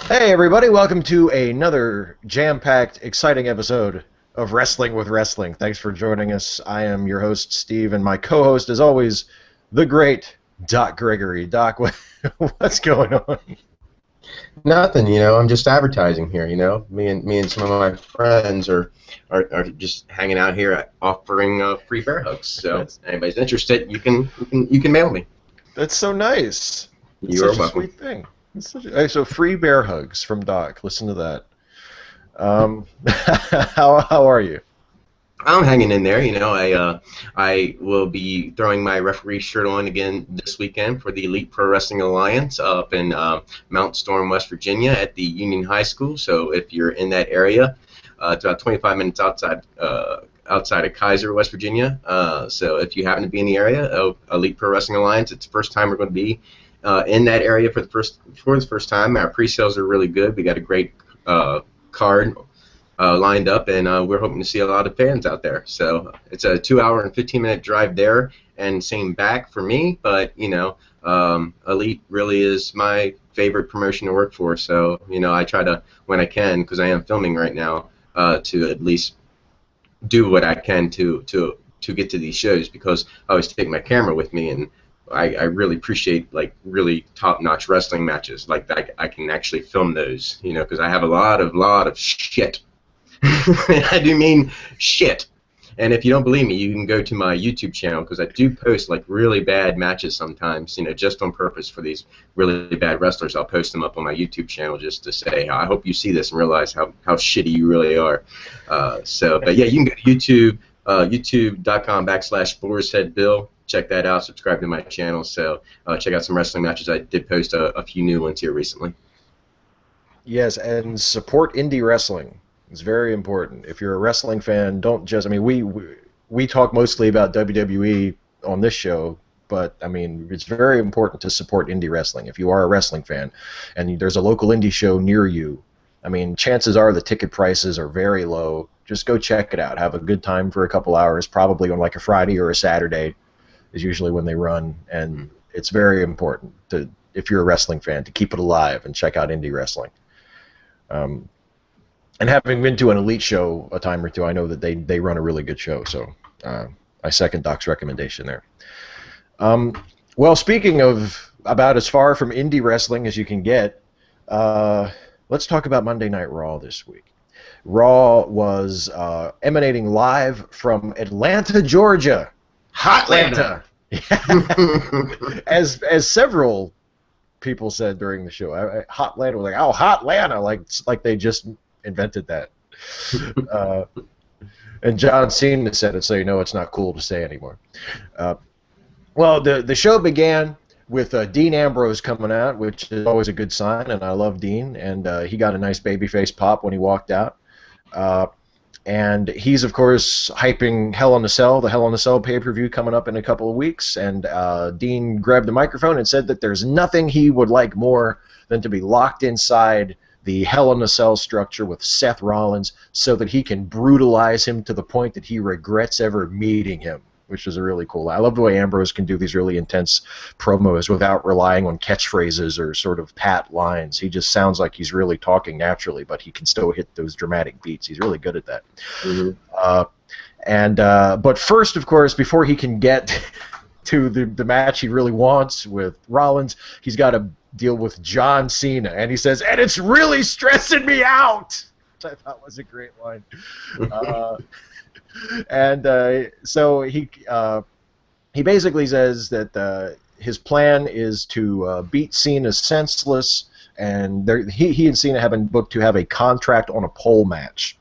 Hey everybody, welcome to another jam-packed, exciting episode of Wrestling with Wrestling. Thanks for joining us. I am your host, Steve, and my co-host, as always, the great Doc Gregory. Doc, what's going on? Nothing, I'm just advertising here, Me and some of my friends are just hanging out here offering free bear hugs. So That's anybody's interested, you can mail me. that's so nice. It's You are such a welcome. sweet thing. So free bear hugs from Doc. Listen to that. How are you? I'm hanging in there, I will be throwing my referee shirt on again this weekend for the Elite Pro Wrestling Alliance up in Mount Storm, West Virginia at the Union High School. So if you're in that area, it's about 25 minutes outside of Kaiser, West Virginia. So if you happen to be in the area of Elite Pro Wrestling Alliance, it's the first time we're going to be in that area for the first time. Our pre-sales are really good. We got a great card lined up, and we're hoping to see a lot of fans out there. So it's a 2-hour and 15-minute drive there, and same back for me. But Elite really is my favorite promotion to work for. So I try to, when I can, because I am filming right now, to at least do what I can to get to these shows, because I always take my camera with me, and I really appreciate like really top-notch wrestling matches. Like I can actually film those, because I have a lot of shit. I do mean shit. And if you don't believe me, you can go to my YouTube channel, because I do post like really bad matches sometimes, just on purpose for these really bad wrestlers. I'll post them up on my YouTube channel just to say, I hope you see this and realize how shitty you really are. But yeah, you can go to YouTube, youtube.com/BoarsHeadBill. Check that out. Subscribe to my channel. So check out some wrestling matches. I did post a few new ones here recently. Yes, and support indie wrestling. It's very important. If you're a wrestling fan, don't just. I mean, we talk mostly about WWE on this show, but I mean, it's very important to support indie wrestling. If you are a wrestling fan, and there's a local indie show near you, I mean, chances are the ticket prices are very low. Just go check it out. Have a good time for a couple hours, probably on like a Friday or a Saturday, is usually when they run, and it's very important to, if you're a wrestling fan, to keep it alive and check out indie wrestling. And having been to an Elite show a time or two, I know that they run a really good show. So I second Doc's recommendation there. Well, speaking of about as far from indie wrestling as you can get, let's talk about Monday Night Raw this week. Raw was emanating live from Atlanta, Georgia. Hotlanta. As several people said during the show, Hotlanta was like, oh, Hotlanta, like they just invented that. And John Cena said it, so you know it's not cool to say anymore. Well, the show began with Dean Ambrose coming out, which is always a good sign, and I love Dean, and he got a nice babyface pop when he walked out. And he's, of course, hyping Hell in a Cell, the Hell in a Cell pay-per-view coming up in a couple of weeks, and Dean grabbed the microphone and said that there's nothing he would like more than to be locked inside the Hell in a Cell structure with Seth Rollins so that he can brutalize him to the point that he regrets ever meeting him, which is a really cool. I love the way Ambrose can do these really intense promos without relying on catchphrases or sort of pat lines. He just sounds like he's really talking naturally, but he can still hit those dramatic beats. He's really good at that. Mm-hmm. But first, of course, before he can get to the match he really wants with Rollins, he's got to deal with John Cena, and he says, and it's really stressing me out, which I thought was a great line. So he basically says that his plan is to beat Cena senseless, and he and Cena have been booked to have a contract on a pole match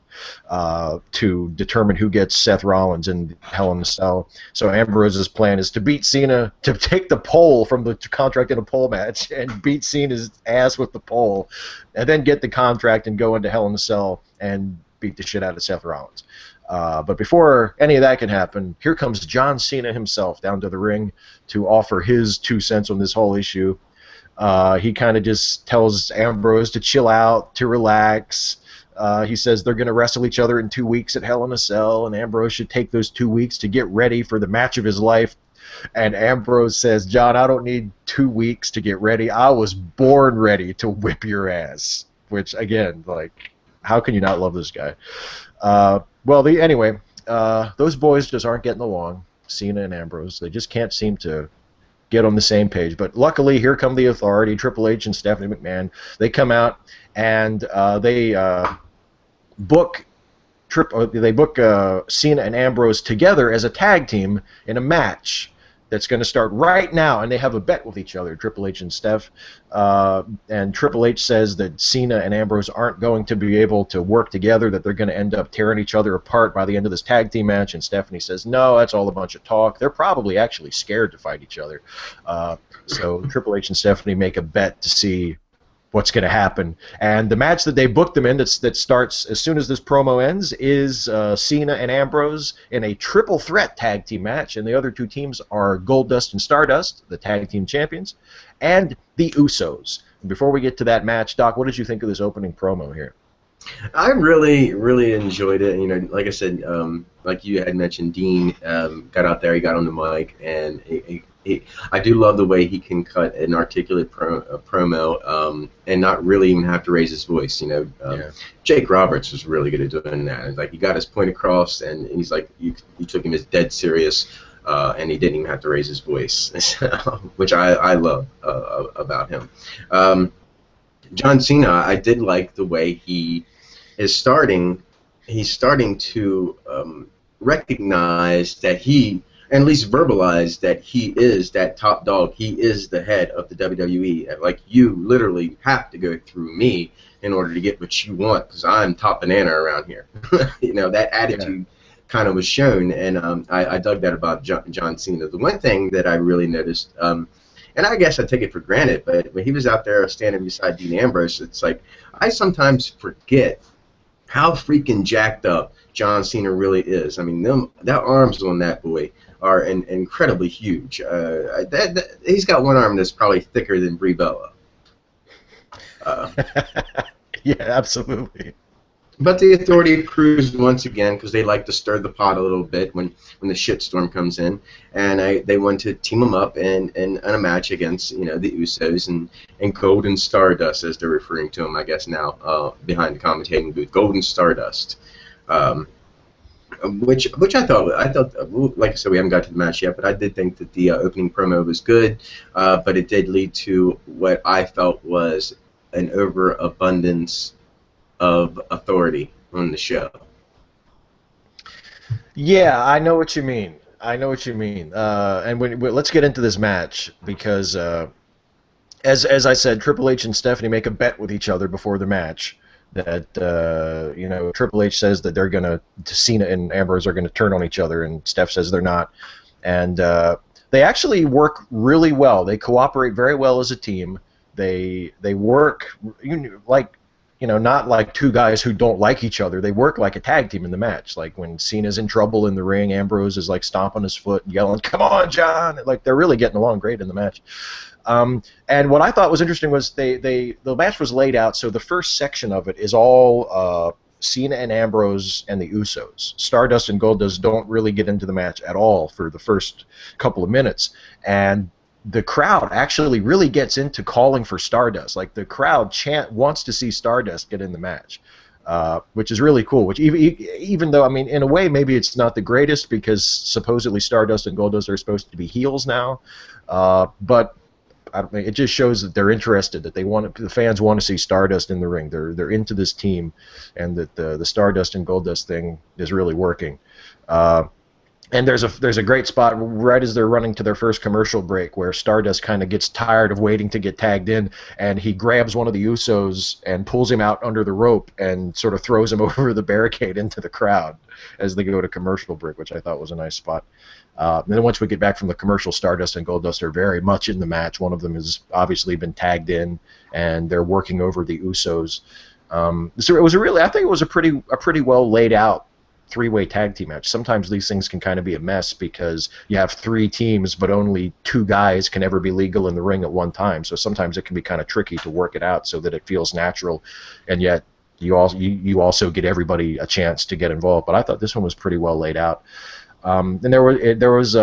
to determine who gets Seth Rollins in Hell in a Cell. So Ambrose's plan is to beat Cena, to take the pole from the contract in a pole match and beat Cena's ass with the pole, and then get the contract and go into Hell in a Cell and beat the shit out of Seth Rollins. But before any of that can happen, here comes John Cena himself down to the ring to offer his 2 cents on this whole issue. He kind of just tells Ambrose to chill out, to relax. He says they're going to wrestle each other in 2 weeks at Hell in a Cell, and Ambrose should take those 2 weeks to get ready for the match of his life. And Ambrose says, John, I don't need 2 weeks to get ready. I was born ready to whip your ass. which again, like, how can you not love this guy? Anyway, those boys just aren't getting along. Cena and Ambrose, they just can't seem to get on the same page. But luckily, here come the Authority, Triple H and Stephanie McMahon. They come out and they book Cena and Ambrose together as a tag team in a match that's going to start right now, and they have a bet with each other, Triple H and Steph. And Triple H says that Cena and Ambrose aren't going to be able to work together, that they're going to end up tearing each other apart by the end of this tag team match. And Stephanie says, no, that's all a bunch of talk. They're probably actually scared to fight each other. So Triple H and Stephanie make a bet to see what's going to happen. And the match that they booked them in that starts as soon as this promo ends is Cena and Ambrose in a triple threat tag team match. And the other two teams are Goldust and Stardust, the tag team champions, and the Usos. And before we get to that match, Doc, what did you think of this opening promo here? I really, really enjoyed it. You know, like I said, like you had mentioned, Dean got out there, he got on the mic, and I do love the way he can cut an articulate promo and not really even have to raise his voice. You know, Jake Roberts was really good at doing that. It's like he got his point across, and he's like, you took him as dead serious, and he didn't even have to raise his voice, which I love about him. John Cena, I did like the way he is starting. He's starting to recognize that he, and at least verbalize that he is that top dog. He is the head of the WWE. Like, you literally have to go through me in order to get what you want, because I'm top banana around here. You know, that attitude kind of was shown, and I dug that about John Cena. The one thing that I really noticed, and I guess I take it for granted, but when he was out there standing beside Dean Ambrose, it's like I sometimes forget how freaking jacked up John Cena really is. I mean, that arms on that boy are incredibly huge. He's got one arm that's probably thicker than Brie Bella. Yeah, absolutely. But the Authority cruised once again because they like to stir the pot a little bit when the shitstorm comes in, and they want to team them up in a match against, you know, the Usos and Golden Stardust, as they're referring to them, I guess now, behind the commentating booth, Golden Stardust. Which I thought, like I said, we haven't got to the match yet, but I did think that the opening promo was good, but it did lead to what I felt was an overabundance of Authority on the show. Yeah, I know what you mean. And let's get into this match, because as I said, Triple H and Stephanie make a bet with each other before the match that you know, Triple H says that they're gonna, Cena and Ambrose are gonna turn on each other, and Steph says they're not, and they actually work really well. They cooperate very well as a team. They work not like two guys who don't like each other. They work like a tag team in the match. Like when Cena's in trouble in the ring, Ambrose is like stomping his foot and yelling, "Come on, John!" Like, they're really getting along great in the match. And what I thought was interesting was the match was laid out, so the first section of it is all Cena and Ambrose and the Usos. Stardust and Goldust don't really get into the match at all for the first couple of minutes, and the crowd actually really gets into calling for Stardust. Like, the crowd wants to see Stardust get in the match, which is really cool. Which even though, I mean, in a way, maybe it's not the greatest, because supposedly Stardust and Goldust are supposed to be heels now, but it just shows that they're interested, that the fans want to see Stardust in the ring. They're into this team, and that the Stardust and Goldust thing is really working. And there's a great spot right as they're running to their first commercial break where Stardust kind of gets tired of waiting to get tagged in, and he grabs one of the Usos and pulls him out under the rope and sort of throws him over the barricade into the crowd as they go to commercial break, which I thought was a nice spot. And then once we get back from the commercial, Stardust and Goldust are very much in the match. One of them has obviously been tagged in, and they're working over the Usos. So it was I think it was a pretty well laid out three-way tag team match. Sometimes these things can kind of be a mess because you have three teams, but only two guys can ever be legal in the ring at one time. So sometimes it can be kind of tricky to work it out so that it feels natural, and yet you also get everybody a chance to get involved. But I thought this one was pretty well laid out. And there was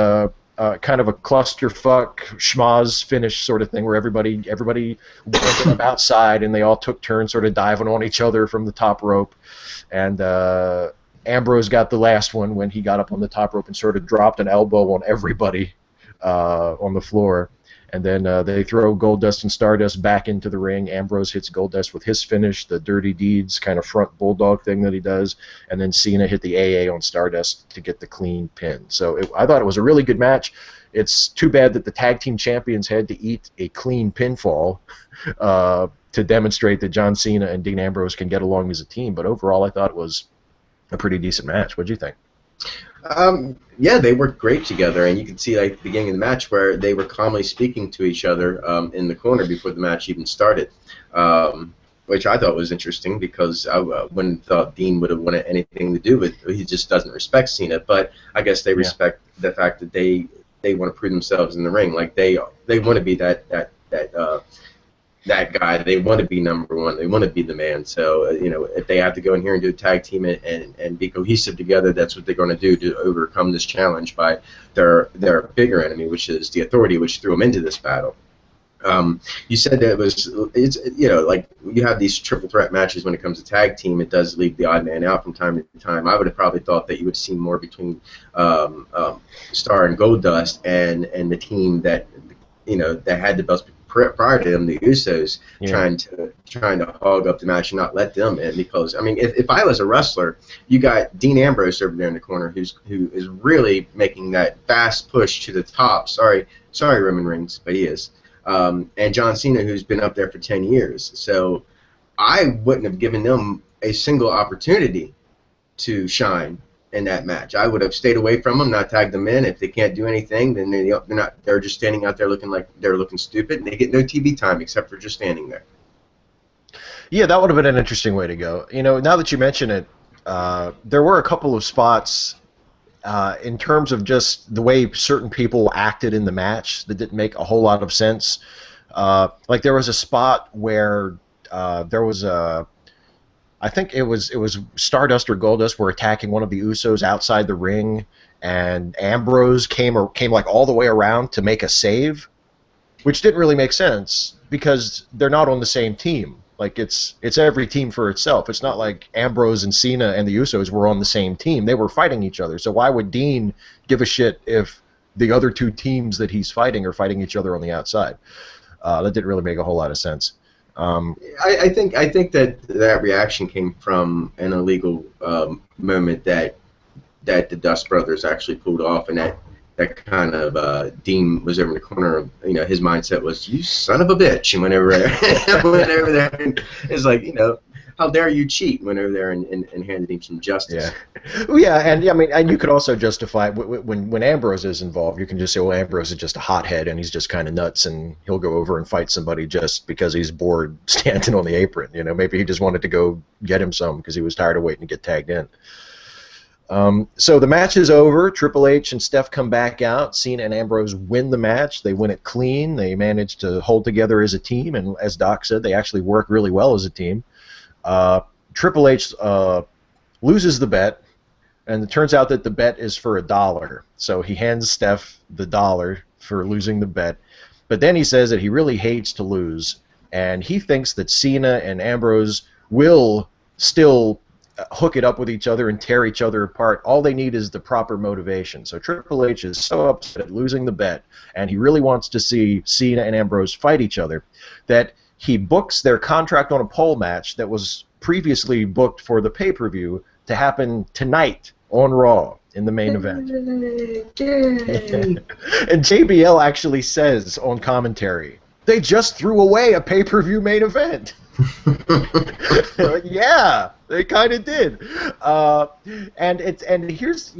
kind of a clusterfuck schmoz finish sort of thing where everybody went up outside and they all took turns sort of diving on each other from the top rope, and Ambrose got the last one when he got up on the top rope and sort of dropped an elbow on everybody on the floor. And then they throw Goldust and Stardust back into the ring. Ambrose hits Goldust with his finish, the Dirty Deeds kind of front bulldog thing that he does. And then Cena hit the AA on Stardust to get the clean pin. So I thought it was a really good match. It's too bad that the tag team champions had to eat a clean pinfall to demonstrate that John Cena and Dean Ambrose can get along as a team. But overall, I thought it was a pretty decent match. What do you think? Yeah, they worked great together, and you could see like at the beginning of the match where they were calmly speaking to each other in the corner before the match even started, which I thought was interesting because I wouldn't have thought Dean would have wanted anything to do with it. He just doesn't respect Cena, but I guess they respect the fact that they want to prove themselves in the ring. Like they want to be that guy. They want to be number one. They want to be the man. So, if they have to go in here and do a tag team and be cohesive together, that's what they're going to do to overcome this challenge by their bigger enemy, which is the Authority, which threw them into this battle. You said that it's like you have these triple threat matches when it comes to tag team. It does leave the odd man out from time to time. I would have probably thought that you would see more between Star and Goldust and the team that that had the belts prior to them, the Usos, trying to hog up the match and not let them in. Because I mean, if I was a wrestler, you got Dean Ambrose over there in the corner, who is really making that fast push to the top. Sorry, Roman Reigns, but he is. And John Cena, who's been up there for 10 years. So I wouldn't have given them a single opportunity to shine in that match. I would have stayed away from them, not tagged them in. If they can't do anything, then they're just standing out there looking like they're looking stupid, and they get no TV time except for just standing there. Yeah, that would have been an interesting way to go. Now that you mention it, there were a couple of spots in terms of just the way certain people acted in the match that didn't make a whole lot of sense. Like there was a spot where there was I think it was Stardust or Goldust were attacking one of the Usos outside the ring, and Ambrose came like all the way around to make a save, which didn't really make sense because they're not on the same team. Like it's every team for itself. It's not like Ambrose and Cena and the Usos were on the same team. They were fighting each other. So why would Dean give a shit if the other two teams that he's fighting are fighting each other on the outside? That didn't really make a whole lot of sense. I think that reaction came from an illegal moment that the Dust Brothers actually pulled off, and that kind of Dean was over in the corner. His mindset was, "You son of a bitch," and went over there, it's like, how dare you cheat? Went over there and handed him some justice. Yeah, well, yeah, and I mean, and you could also justify when Ambrose is involved. You can just say, well, Ambrose is just a hothead and he's just kind of nuts, and he'll go over and fight somebody just because he's bored standing on the apron. Maybe he just wanted to go get him some because he was tired of waiting to get tagged in. So the match is over. Triple H and Steph come back out. Cena and Ambrose win the match. They win it clean. They manage to hold together as a team, and as Doc said, they actually work really well as a team. Triple H loses the bet, and it turns out that the bet is for $1. So he hands Steph the $1 for losing the bet, but then he says that he really hates to lose, and he thinks that Cena and Ambrose will still hook it up with each other and tear each other apart. All they need is the proper motivation. So Triple H is so upset at losing the bet, and he really wants to see Cena and Ambrose fight each other, that he books their contract on a pole match that was previously booked for the pay-per-view to happen tonight on Raw in the main event. And JBL actually says on commentary, they just threw away a pay-per-view main event. Like, yeah, they kind of did. And here's,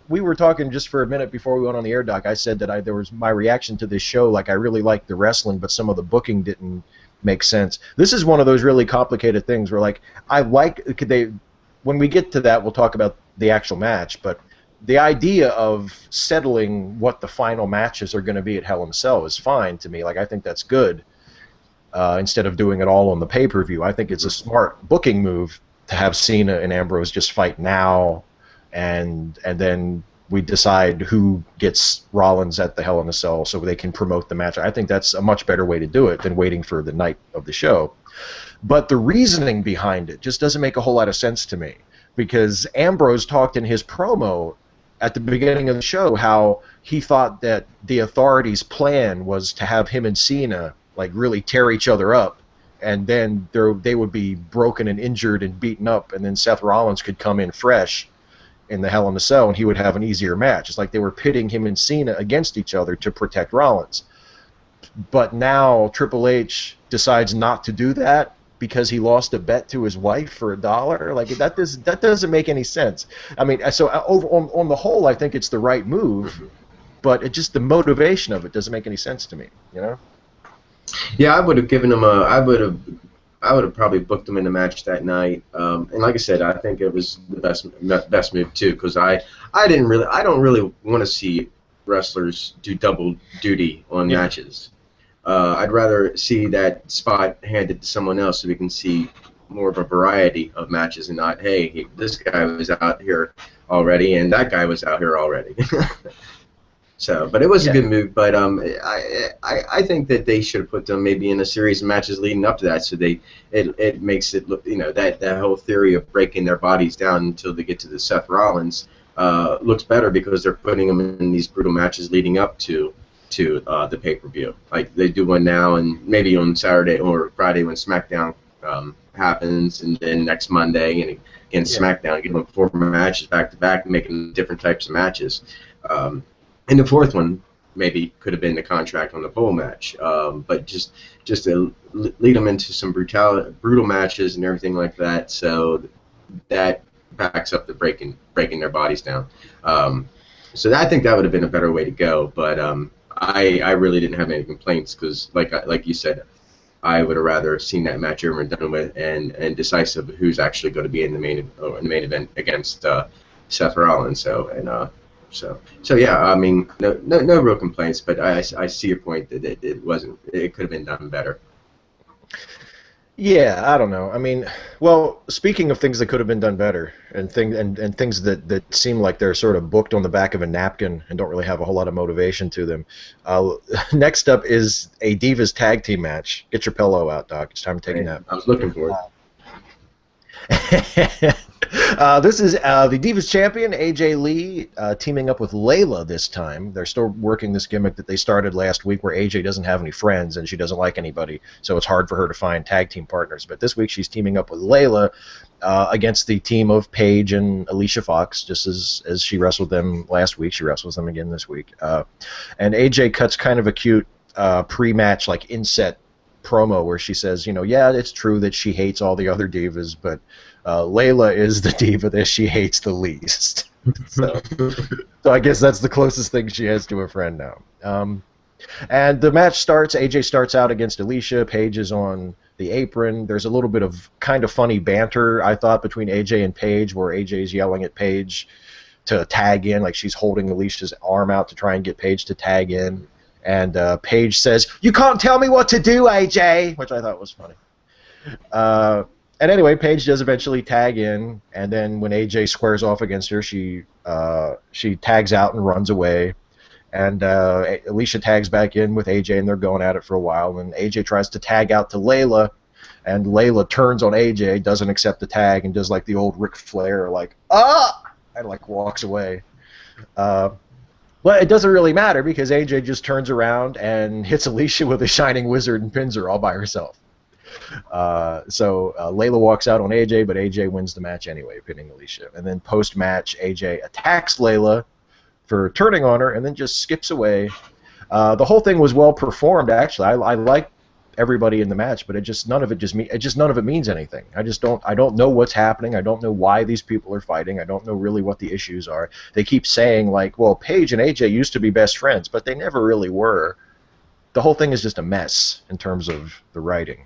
we were talking just for a minute before we went on the air, Doc. I said that there was my reaction to this show, like I really liked the wrestling, but some of the booking didn't make sense. This is one of those really complicated things where, like, when we get to that, we'll talk about the actual match, but the idea of settling what the final matches are going to be at Hell in a Cell is fine to me. Like, I think that's good. Instead of doing it all on the pay-per-view, I think it's a smart booking move to have Cena and Ambrose just fight now, and then we decide who gets Rollins at the Hell in a Cell so they can promote the match. I think that's a much better way to do it than waiting for the night of the show. But the reasoning behind it just doesn't make a whole lot of sense to me, because Ambrose talked in his promo at the beginning of the show how he thought that the Authority's plan was to have him and Cena like really tear each other up, and then they would be broken and injured and beaten up, and then Seth Rollins could come in fresh in the Hell in a Cell and he would have an easier match. It's like they were pitting him and Cena against each other to protect Rollins. But now Triple H decides not to do that because he lost a bet to his wife for $1. Like that doesn't make any sense. I mean, so on the whole, I think it's the right move, but it just the motivation of it doesn't make any sense to me. You know? Yeah, I would have given him I would have probably booked him in the match that night. And like I said, I think it was the best move too, because I don't really want to see wrestlers do double duty on matches. I'd rather see that spot handed to someone else so we can see more of a variety of matches and not, hey, this guy was out here already and that guy was out here already. So, but it was a good move. But I think that they should have put them maybe in a series of matches leading up to that, so it makes it look, you know, that whole theory of breaking their bodies down until they get to the Seth Rollins looks better because they're putting them in these brutal matches leading up to the pay-per-view. Like they do one now, and maybe on Saturday or Friday when SmackDown happens, and then next Monday and again SmackDown, give them 4 matches back to back, making different types of matches. And the fourth one maybe could have been the contract on the pole match, but just to lead them into some brutal matches and everything like that, so that backs up the breaking their bodies down. So I think that would have been a better way to go, but I really didn't have any complaints because, like you said, I would have rather seen that match over and done with, and decisive who's actually going to be in the main event against Seth Rollins. So yeah, I mean, no real complaints, but I see your point that it could have been done better. Yeah, I don't know. I mean, well, speaking of things that could have been done better, and things that seem like they're sort of booked on the back of a napkin and don't really have a whole lot of motivation to them. Next up is a Divas tag team match. Get your pillow out, Doc. It's time to take a nap. I was looking for it. This is the Divas champion, AJ Lee, teaming up with Layla this time. They're still working this gimmick that they started last week where AJ doesn't have any friends and she doesn't like anybody, so it's hard for her to find tag team partners. But this week she's teaming up with Layla against the team of Paige and Alicia Fox, just as she wrestled them last week. She wrestles them again this week. And AJ cuts kind of a cute pre-match, like inset promo where she says, you know, yeah, it's true that she hates all the other divas, but Layla is the diva that she hates the least. so I guess that's the closest thing she has to a friend now. And the match starts. AJ starts out against Alicia. Paige is on the apron. There's a little bit of kind of funny banter, I thought, between AJ and Paige, where AJ's yelling at Paige to tag in, like she's holding Alicia's arm out to try and get Paige to tag in. And Paige says, "You can't tell me what to do, AJ," which I thought was funny. And anyway, Paige does eventually tag in, and then when AJ squares off against her, she tags out and runs away. And Alicia tags back in with AJ, and they're going at it for a while. And AJ tries to tag out to Layla, and Layla turns on AJ, doesn't accept the tag, and does like the old Ric Flair, like, ah! And like walks away. Well, it doesn't really matter because AJ just turns around and hits Alicia with a Shining Wizard and pins her all by herself. So Layla walks out on AJ, but AJ wins the match anyway, pinning Alicia. And then post-match, AJ attacks Layla for turning on her and then just skips away. The whole thing was well performed, actually. I like everybody in the match, but none of it means anything. I don't know what's happening. I don't know why these people are fighting. I don't know really what the issues are. They keep saying like, well, Paige and AJ used to be best friends, but they never really were. The whole thing is just a mess in terms of the writing.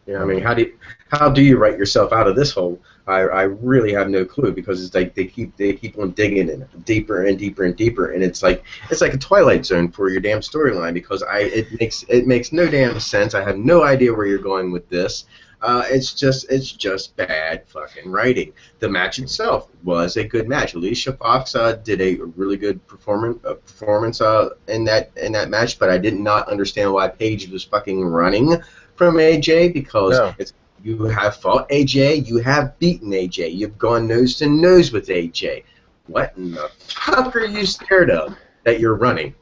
Yeah, I mean, how do you write yourself out of this hole? I really have no clue because it's like they keep on digging in deeper and deeper and deeper, and it's like a Twilight Zone for your damn storyline because it makes no damn sense. I have no idea where you're going with this. It's just bad fucking writing. The match itself was a good match. Alicia Fox did a really good performance in that match, but I did not understand why Paige was fucking running from AJ, because No. you have fought AJ, you have beaten AJ, you've gone nose to nose with AJ. What in the fuck are you scared of that you're running?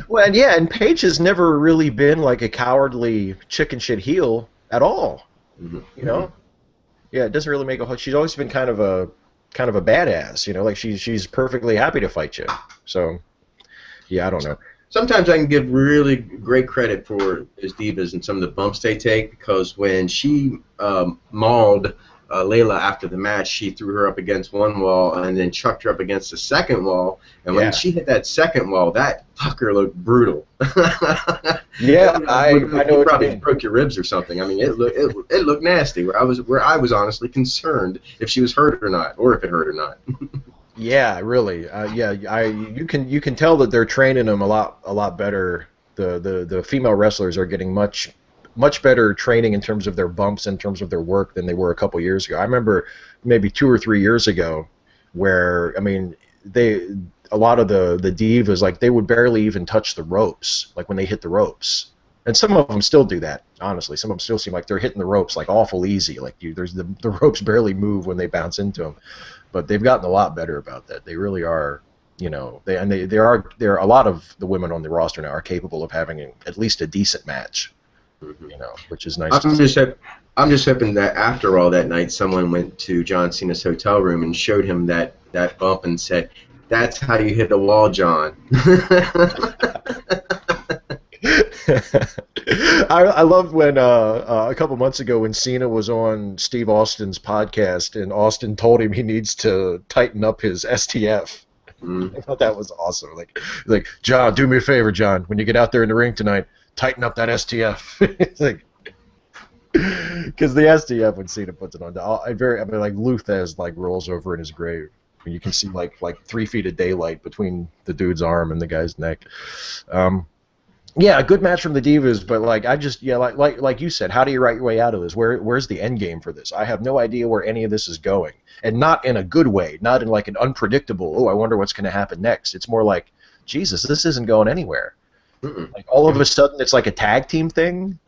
Well, and yeah, and Paige has never really been like a cowardly chicken shit heel at all. Mm-hmm. You know? Yeah, it doesn't really make a whole. She's always been kind of a badass. You know, like she's perfectly happy to fight you. So, yeah, I don't know. Sometimes I can give really great credit for his Divas and some of the bumps they take, because when she mauled Layla after the match, she threw her up against one wall and then chucked her up against the second wall. And when she hit that second wall, that fucker looked brutal. Yeah, I know you what probably you mean. broke your ribs or something. I mean, it looked nasty. Where I was honestly concerned if she was hurt or not, or if it hurt or not. Yeah, really. Yeah, you can tell that they're training them a lot better. The female wrestlers are getting much better training in terms of their bumps, in terms of their work, than they were a couple years ago. I remember maybe 2 or 3 years ago, where I mean a lot of the divas, like, they would barely even touch the ropes, like when they hit the ropes. And some of them still do that, honestly. Some of them still seem like they're hitting the ropes like awful easy. Like there's the ropes barely move when they bounce into them. But they've gotten a lot better about that. They really are, you know. There are a lot of the women on the roster now are capable of having at least a decent match, you know, which is nice. I'm just hoping that after all that night, someone went to John Cena's hotel room and showed him that bump and said, "That's how you hit the wall, John." I love when a couple months ago when Cena was on Steve Austin's podcast and Austin told him he needs to tighten up his STF. I thought that was awesome. Like, John, do me a favor, John. When you get out there in the ring tonight, tighten up that STF. It's like, because the STF when Cena puts it on, I mean, like Luthez like rolls over in his grave. You can see like 3 feet of daylight between the dude's arm and the guy's neck. Yeah, a good match from the Divas, but like like you said, how do you write your way out of this? Where's the end game for this? I have no idea where any of this is going, and not in a good way, not in like an unpredictable. Oh, I wonder what's going to happen next. It's more like, Jesus, this isn't going anywhere. Like all of a sudden, it's like a tag team thing.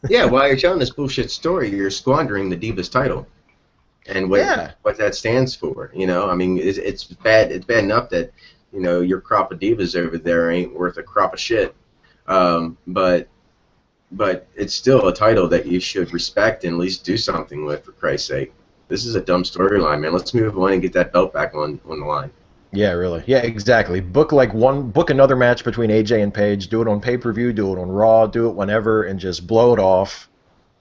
Yeah, while you're telling this bullshit story, you're squandering the Divas title, and what that stands for. You know, I mean, it's bad. It's bad enough that, you know, your crop of Divas over there ain't worth a crop of shit. But it's still a title that you should respect and at least do something with, for Christ's sake. This is a dumb storyline, man. Let's move on and get that belt back on the line. Yeah, really. Yeah, exactly. Book another match between AJ and Paige. Do it on pay-per-view. Do it on Raw. Do it whenever, and just blow it off,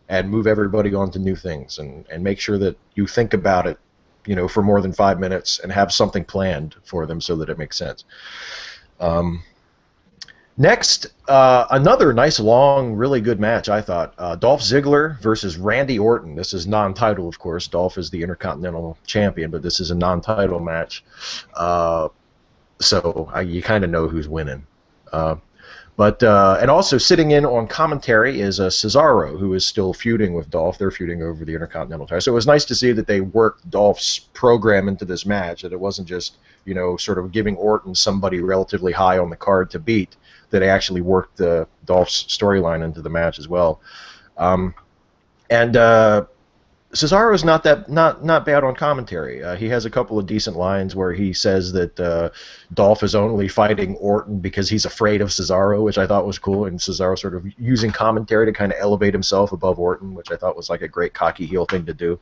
and move everybody on to new things, and make sure that you think about it, you know, for more than 5 minutes, and have something planned for them so that it makes sense. Next, another nice, long, really good match, I thought. Dolph Ziggler versus Randy Orton. This is non-title, of course. Dolph is the Intercontinental Champion, but this is a non-title match. So you kind of know who's winning. And also sitting in on commentary is Cesaro, who is still feuding with Dolph. They're feuding over the Intercontinental title. So it was nice to see that they worked Dolph's program into this match, that it wasn't just, you know, sort of giving Orton somebody relatively high on the card to beat, that they actually worked the Dolph's storyline into the match as well. Cesaro's not bad on commentary. He has a couple of decent lines where he says that Dolph is only fighting Orton because he's afraid of Cesaro, which I thought was cool, and Cesaro sort of using commentary to kind of elevate himself above Orton, which I thought was like a great cocky heel thing to do.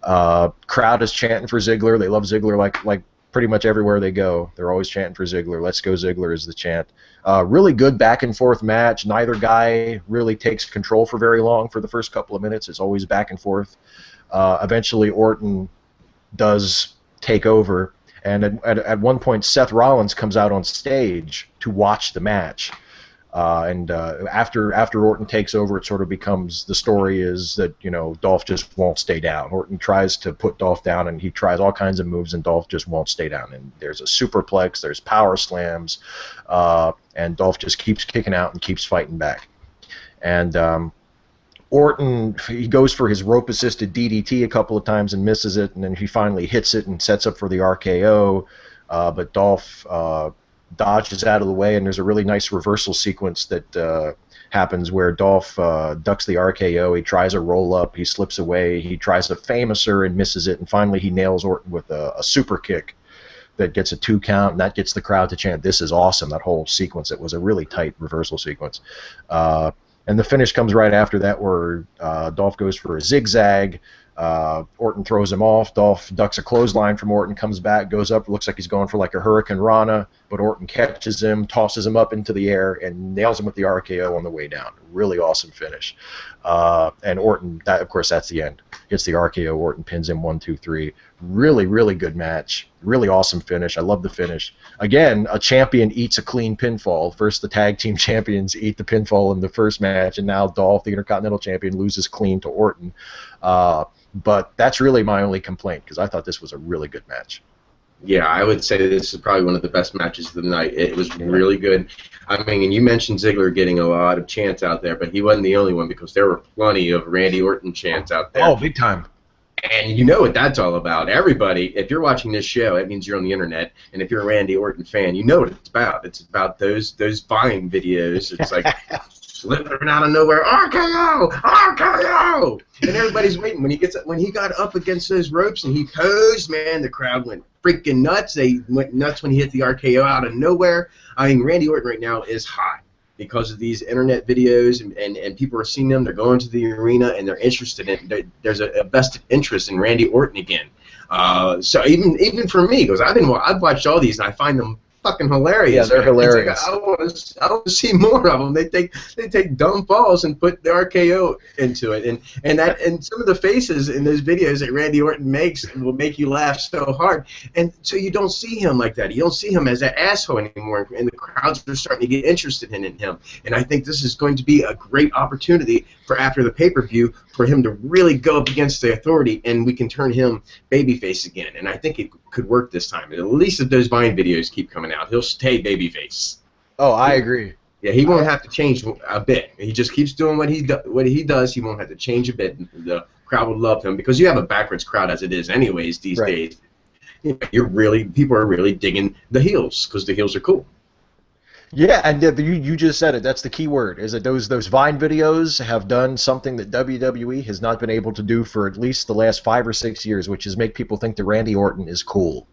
Crowd is chanting for Ziggler. They love Ziggler like pretty much everywhere they go. They're always chanting for Ziggler. Let's go Ziggler is the chant. Really good back and forth match. Neither guy really takes control for very long for the first couple of minutes. It's always back and forth. Eventually Orton does take over, and at one point Seth Rollins comes out on stage to watch the match. After Orton takes over, it sort of becomes, the story is that, you know, Dolph just won't stay down. Orton tries to put Dolph down, and he tries all kinds of moves, and Dolph just won't stay down. And there's a superplex, there's power slams, and Dolph just keeps kicking out and keeps fighting back. And Orton, he goes for his rope-assisted DDT a couple of times and misses it, and then he finally hits it and sets up for the RKO. But Dolph dodges out of the way, and there's a really nice reversal sequence that happens where Dolph ducks the RKO. He tries a roll-up. He slips away. He tries a famouser and misses it, and finally he nails Orton with a super kick that gets a 2 count, and that gets the crowd to chant, "This is awesome," that whole sequence. It was a really tight reversal sequence. And the finish comes right after that where Dolph goes for a zigzag. Orton throws him off. Dolph ducks a clothesline from Orton, comes back, goes up, looks like he's going for like a Hurricane Rana, but Orton catches him, tosses him up into the air, and nails him with the RKO on the way down. Really awesome finish. And Orton, of course, that's the end. Gets the RKO, Orton pins him 1, 2, 3. Really, really good match. Really awesome finish. I love the finish. Again, a champion eats a clean pinfall. First, the tag team champions eat the pinfall in the first match, and now Dolph, the Intercontinental Champion, loses clean to Orton. But that's really my only complaint, because I thought this was a really good match. Yeah, I would say this is probably one of the best matches of the night. It was really good. I mean, and you mentioned Ziggler getting a lot of chants out there, but he wasn't the only one, because there were plenty of Randy Orton chants out there. Oh, big time. And you know what that's all about. Everybody, if you're watching this show, that means you're on the internet, and if you're a Randy Orton fan, you know what it's about. It's about those Vine videos. It's like slipping out of nowhere, RKO, RKO, and everybody's waiting. When he got up against those ropes and he posed, man, the crowd went freaking nuts. They went nuts when he hit the RKO out of nowhere. I mean, Randy Orton right now is hot because of these internet videos, and people are seeing them. They're going to the arena, and they're interested in it. There's a vested interest in Randy Orton again. So even for me, because I've watched all these, and I find them fucking hilarious. Yeah, they're hilarious. Like, I want to see more of them. They take dumb falls and put the RKO into it, and some of the faces in those videos that Randy Orton makes will make you laugh so hard. And so you don't see him like that. You don't see him as an asshole anymore, and the crowds are starting to get interested in him. And I think this is going to be a great opportunity for after the pay-per-view for him to really go up against the Authority, and we can turn him babyface again. And I think it could work this time. At least if those Vine videos keep coming out, he'll stay babyface. Oh, I agree. Yeah, he won't have to change a bit. He just keeps doing what he does. He won't have to change a bit. The crowd will love him, because you have a backwards crowd as it is anyways these days. People are really digging the heels, because the heels are cool. Yeah, and you just said it. That's the key word, is that those Vine videos have done something that WWE has not been able to do for at least the last 5 or 6 years, which is make people think that Randy Orton is cool.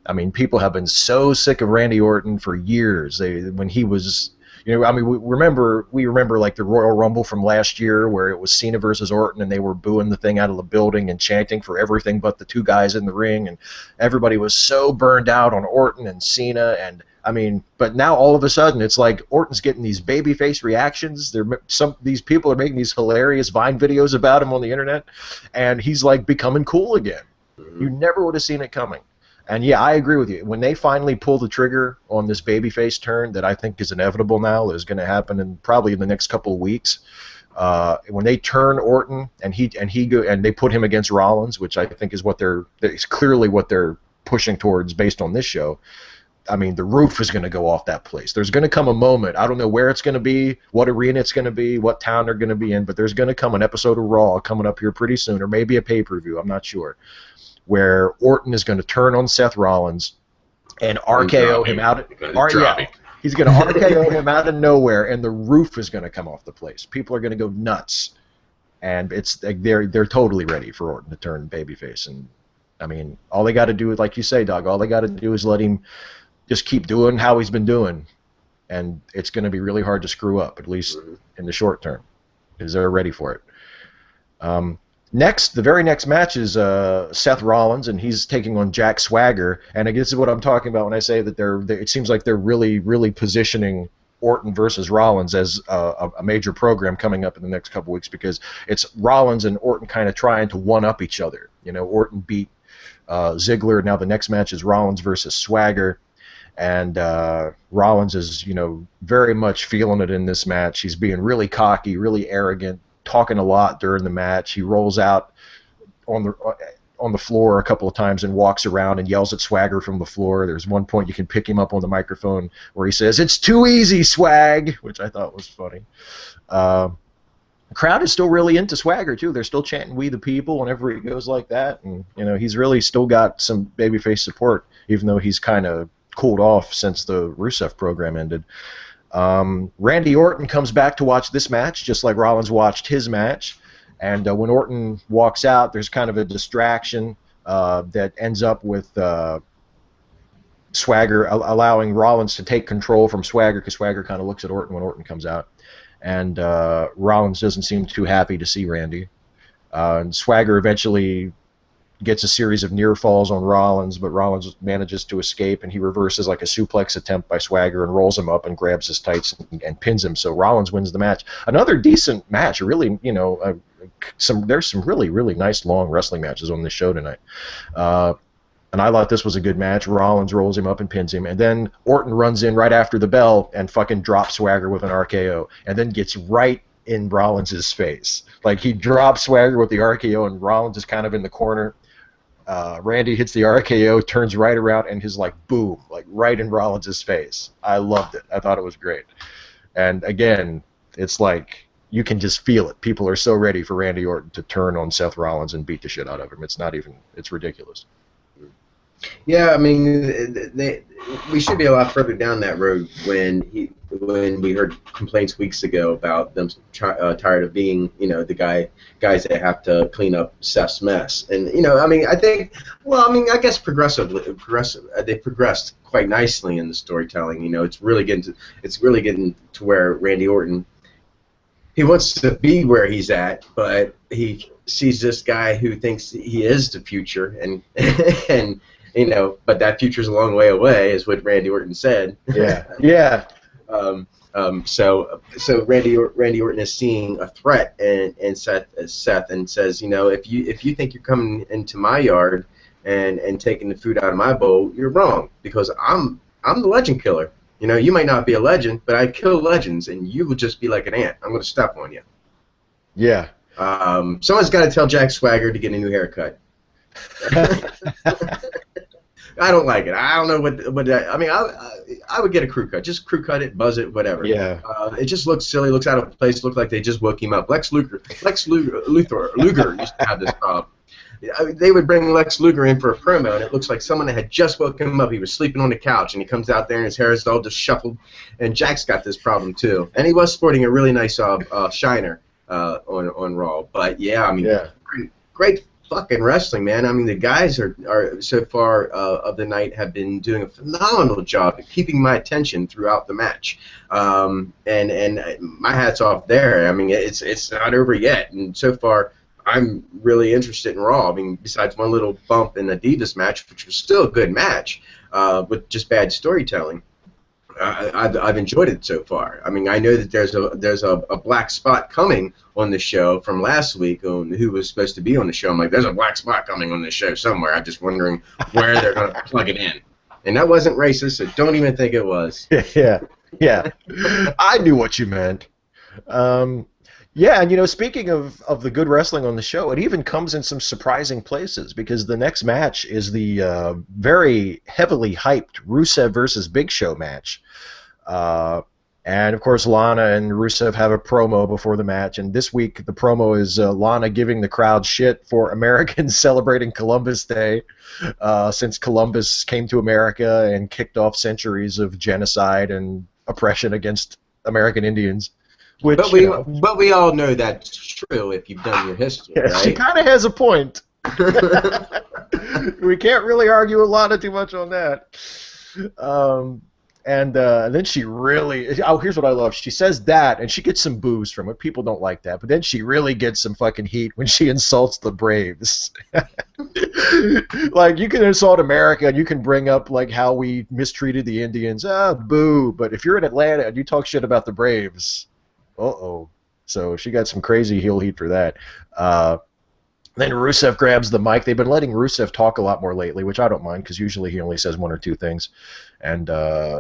I mean, people have been so sick of Randy Orton for years. When he was, I mean, we remember like the Royal Rumble from last year, where it was Cena versus Orton, and they were booing the thing out of the building and chanting for everything but the 2 guys in the ring, and everybody was so burned out on Orton and Cena. And I mean, but now all of a sudden it's like Orton's getting these babyface reactions. These people are making these hilarious Vine videos about him on the internet, and he's like becoming cool again. You never would have seen it coming. And yeah, I agree with you. When they finally pull the trigger on this babyface turn, that I think is inevitable now, is going to happen probably in the next couple of weeks. When they turn Orton and they put him against Rollins, which I think is clearly what they're pushing towards based on this show. I mean, the roof is going to go off that place. There's going to come a moment. I don't know where it's going to be, what arena it's going to be, what town they're going to be in, but there's going to come an episode of Raw coming up here pretty soon, or maybe a pay-per-view. I'm not sure. Where Orton is going to turn on Seth Rollins and RKO him out. He's going to RKO him out of nowhere, and the roof is going to come off the place. People are going to go nuts, and they're totally ready for Orton to turn babyface. And I mean, all they got to do is, like you say, Doug, all they got to do is let him just keep doing how he's been doing, and it's going to be really hard to screw up, at least in the short term, because they're ready for it. The very next match is Seth Rollins, and he's taking on Jack Swagger. And I guess this is what I'm talking about when I say that it seems like they're really, really positioning Orton versus Rollins as a major program coming up in the next couple weeks, because it's Rollins and Orton kind of trying to one-up each other. Orton beat Ziggler. Now the next match is Rollins versus Swagger. And Rollins is, very much feeling it in this match. He's being really cocky, really arrogant, talking a lot during the match. He rolls out on the floor a couple of times and walks around and yells at Swagger from the floor. There's one point you can pick him up on the microphone where he says, "It's too easy, Swag," which I thought was funny. crowd is still really into Swagger too. They're still chanting "We the People" whenever he goes like that, and he's really still got some babyface support, even though he's kind of cooled off since the Rusev program ended. Randy Orton comes back to watch this match, just like Rollins watched his match, and when Orton walks out, there's kind of a distraction that ends up with Swagger allowing Rollins to take control from Swagger, because Swagger kind of looks at Orton when Orton comes out. And Rollins doesn't seem too happy to see Randy. And Swagger eventually gets a series of near falls on Rollins, but Rollins manages to escape, and he reverses like a suplex attempt by Swagger and rolls him up and grabs his tights and pins him. So Rollins wins the match. Another decent match. Really, there's some really, really nice long wrestling matches on this show tonight. And I thought this was a good match. Rollins rolls him up and pins him. And then Orton runs in right after the bell and fucking drops Swagger with an RKO. And then gets right in Rollins' face. Like, he drops Swagger with the RKO, and Rollins is kind of in the corner. Randy hits the RKO, turns right around, and his, like, boom, like, right in Rollins' face. I loved it. I thought it was great. And, again, it's like, you can just feel it. People are so ready for Randy Orton to turn on Seth Rollins and beat the shit out of him. It's ridiculous. Yeah, I mean, we should be a lot further down that road when we heard complaints weeks ago about them tired of being, the guys that have to clean up Seth's mess. And I mean, I guess they progressed quite nicely in the storytelling. It's really getting to where Randy Orton, he wants to be where he's at, but he sees this guy who thinks he is the future, and but that future's a long way away, is what Randy Orton said. Yeah, yeah. So Randy Orton is seeing a threat in Seth, and says, if you think you're coming into my yard and taking the food out of my bowl, you're wrong, because I'm the legend killer. You might not be a legend, but I kill legends, and you will just be like an ant. I'm going to step on you. Yeah. Someone's got to tell Jack Swagger to get a new haircut. I don't like it. I don't know what I mean. I would get a crew cut. Just crew cut it, buzz it, whatever. Yeah. It just looks silly. Looks out of place. Looks like they just woke him up. Lex Luger used to have this problem. They would bring Lex Luger in for a promo, and it looks like someone that had just woken him up. He was sleeping on the couch, and he comes out there, and his hair is all disheveled. And Jack's got this problem too. And he was sporting a really nice shiner on Raw. But yeah, I mean, yeah. Great fucking wrestling, man. I mean, the guys are so far of the night have been doing a phenomenal job at keeping my attention throughout the match. And my hat's off there. I mean, it's not over yet, and so far I'm really interested in Raw. I mean, besides one little bump in the Divas match, which was still a good match, with just bad storytelling. I've enjoyed it so far. I mean, I know that there's a black spot coming on the show from last week on who was supposed to be on the show. I'm like, there's a black spot coming on the show somewhere. I'm just wondering where they're going to plug it in. And that wasn't racist, so don't even think it was. Yeah. I knew what you meant. Yeah, and speaking of the good wrestling on the show, it even comes in some surprising places, because the next match is the very heavily hyped Rusev versus Big Show match. And, of course, Lana and Rusev have a promo before the match, and this week the promo is Lana giving the crowd shit for Americans celebrating Columbus Day, since Columbus came to America and kicked off centuries of genocide and oppression against American Indians. Which, but we all know that's true if you've done your history, right? She kind of has a point. We can't really argue a lot too much on that. And then she really... Oh, here's what I love. She says that, and she gets some boos from it. People don't like that. But then she really gets some fucking heat when she insults the Braves. Like, you can insult America, and you can bring up, like, how we mistreated the Indians. Boo. But if you're in Atlanta and you talk shit about the Braves... Uh-oh. So she got some crazy heel heat for that. Then Rusev grabs the mic. They've been letting Rusev talk a lot more lately, which I don't mind, because usually he only says one or two things. And